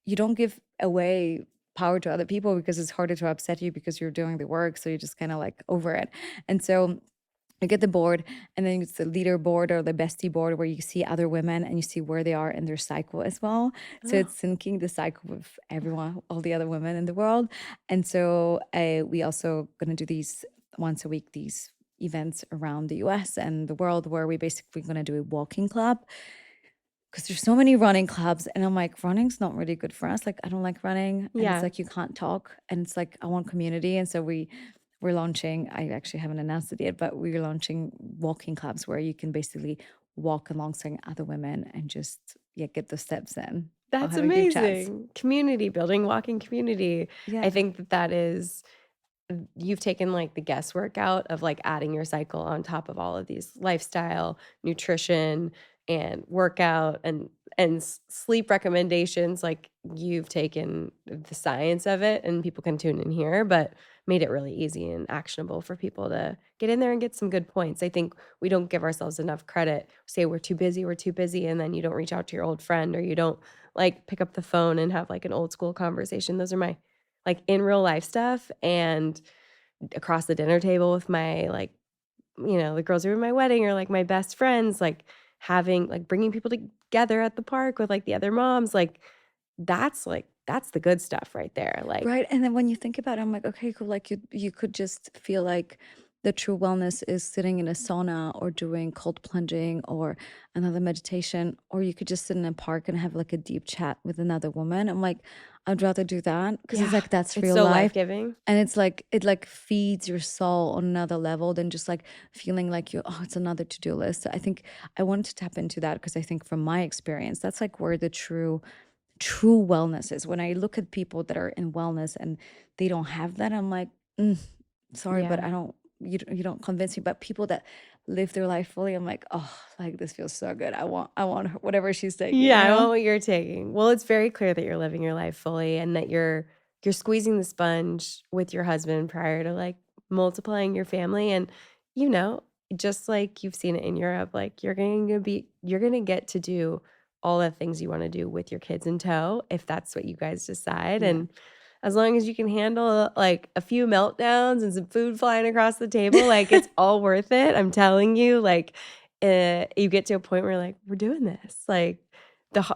you don't give away power to other people because it's harder to upset you because you're doing the work. So you're just kind of like over it. And so you get the board and then it's the leader board or the bestie board where you see other women and you see where they are in their cycle as well. So it's syncing the cycle with everyone, all the other women in the world. And so we also going to do these once a week, these events around the US and the world where we basically going to do a walking club because there's so many running clubs and I'm like, running's not really good for us. Like I don't like running and it's like you can't talk and it's like I want community. And so we're launching, I actually haven't announced it yet, but we're launching walking clubs where you can basically walk alongside other women and just get the steps in. That's Have a group chats. amazing. Community building, walking community. Yeah. I think that is you've taken like the guesswork out of like adding your cycle on top of all of these lifestyle, nutrition, and workout and sleep recommendations. Like, you've taken the science of it and people can tune in here, but made it really easy and actionable for people to get in there and get some good points. I think we don't give ourselves enough credit. Say we're too busy, and then you don't reach out to your old friend, or you don't like pick up the phone and have like an old school conversation. Those are my like in real life stuff, and across the dinner table with my like, the girls who were in my wedding, or like my best friends, like bringing people together at the park with like the other moms, that's the good stuff right there. Like, Right. And then when you think about it, I'm like, okay, cool. Like you could just feel like the true wellness is sitting in a sauna or doing cold plunging or another meditation, or you could just sit in a park and have like a deep chat with another woman. I'm like, I'd rather do that because it's like that's it's real so life. life-giving. And it's like it like feeds your soul on another level than just like feeling like it's another to-do list. I think I wanted to tap into that because I think from my experience, that's like where the true wellness is. When I look at people that are in wellness and they don't have that, I'm like, sorry, but I don't, you don't convince me. But people that live their life fully, I'm like, oh, like this feels so good. I want her, whatever she's taking. Yeah, I want what you're taking. Well, it's very clear that you're living your life fully and that you're squeezing the sponge with your husband prior to like multiplying your family. And just like you've seen it in Europe, like you're gonna get to do all the things you want to do with your kids in tow if that's what you guys decide. Yeah. And as long as you can handle like a few meltdowns and some food flying across the table, like it's all worth it. I'm telling you, like you get to a point where like, we're doing this, like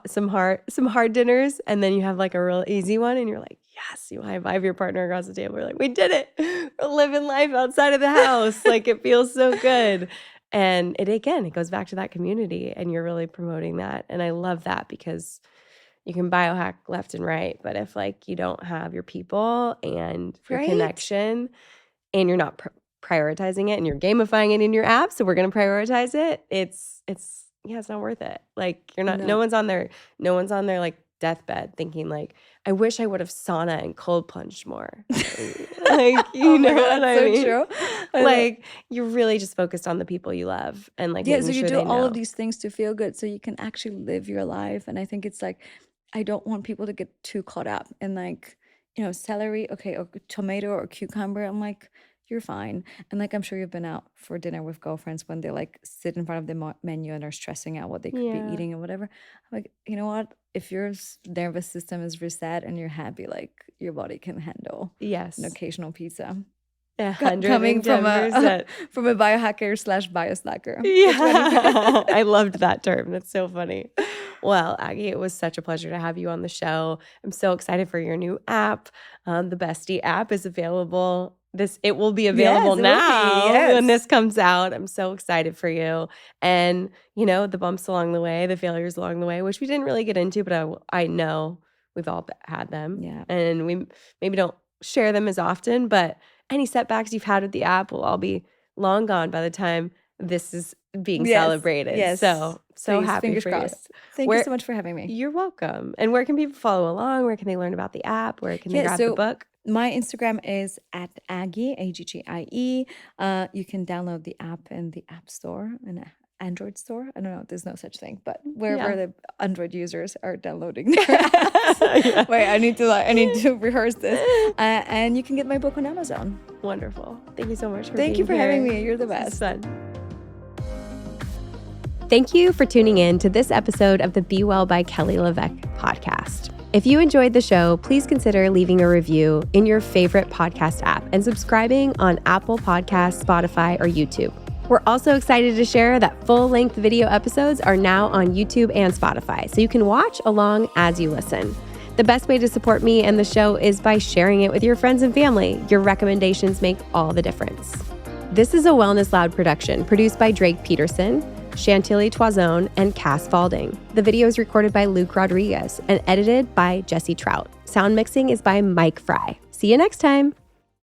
some hard dinners, and then you have like a real easy one and you're like, yes, you high five your partner across the table. We're like, we did it. We're living life outside of the house. Like, it feels so good. And it goes back to that community, and you're really promoting that. And I love that because you can biohack left and right, but if like you don't have your people and your connection, and you're not prioritizing it, and you're gamifying it in your app, so we're going to prioritize it, it's not worth it. Like, you're not, no one's on their like deathbed thinking like, I wish I would have sauna and cold plunged more. Like, you know what I mean? True. Like, you're really just focused on the people you love, and like, so you sure do all know. of these things to feel good so you can actually live your life. And I think it's like, I don't want people to get too caught up in like, celery, okay, or tomato or cucumber. I'm like, you're fine. And like, I'm sure you've been out for dinner with girlfriends when they like sit in front of the menu and are stressing out what they could be eating or whatever. I'm like, you know what? If your nervous system is reset and you're happy, like your body can handle an occasional pizza. 110%. Coming from a biohacker / bioslacker. Yeah. I loved that term. That's so funny. Well, Aggie, it was such a pleasure to have you on the show. I'm so excited for your new app. The Bestie app is available. It will be available now when this comes out. I'm so excited for you. And, the bumps along the way, the failures along the way, which we didn't really get into, but I know we've all had them. Yeah. And we maybe don't share them as often, but any setbacks you've had with the app will all be long gone by the time this is being celebrated. Yes. So please, happy fingers for crossed. you. Thank you so much for having me. You're welcome. And where can people follow along? Where can they learn about the app? Where can they grab the book? My Instagram is at Aggie, Aggie. You can download the app in the App Store and Android store. I don't know. There's no such thing, but wherever the Android users are downloading their apps. Wait, I need to rehearse this. And you can get my book on Amazon. Wonderful. Thank you so much for Thank you for having me. You're the best. It's fun. Thank you for tuning in to this episode of the Be Well by Kelly LeVeque podcast. If you enjoyed the show, please consider leaving a review in your favorite podcast app and subscribing on Apple Podcasts, Spotify, or YouTube. We're also excited to share that full-length video episodes are now on YouTube and Spotify, so you can watch along as you listen. The best way to support me and the show is by sharing it with your friends and family. Your recommendations make all the difference. This is a Wellness Loud production produced by Drake Peterson, Chantilly Toison, and Cass Falding. The video is recorded by Luke Rodriguez and edited by Jesse Trout. Sound mixing is by Mike Fry. See you next time.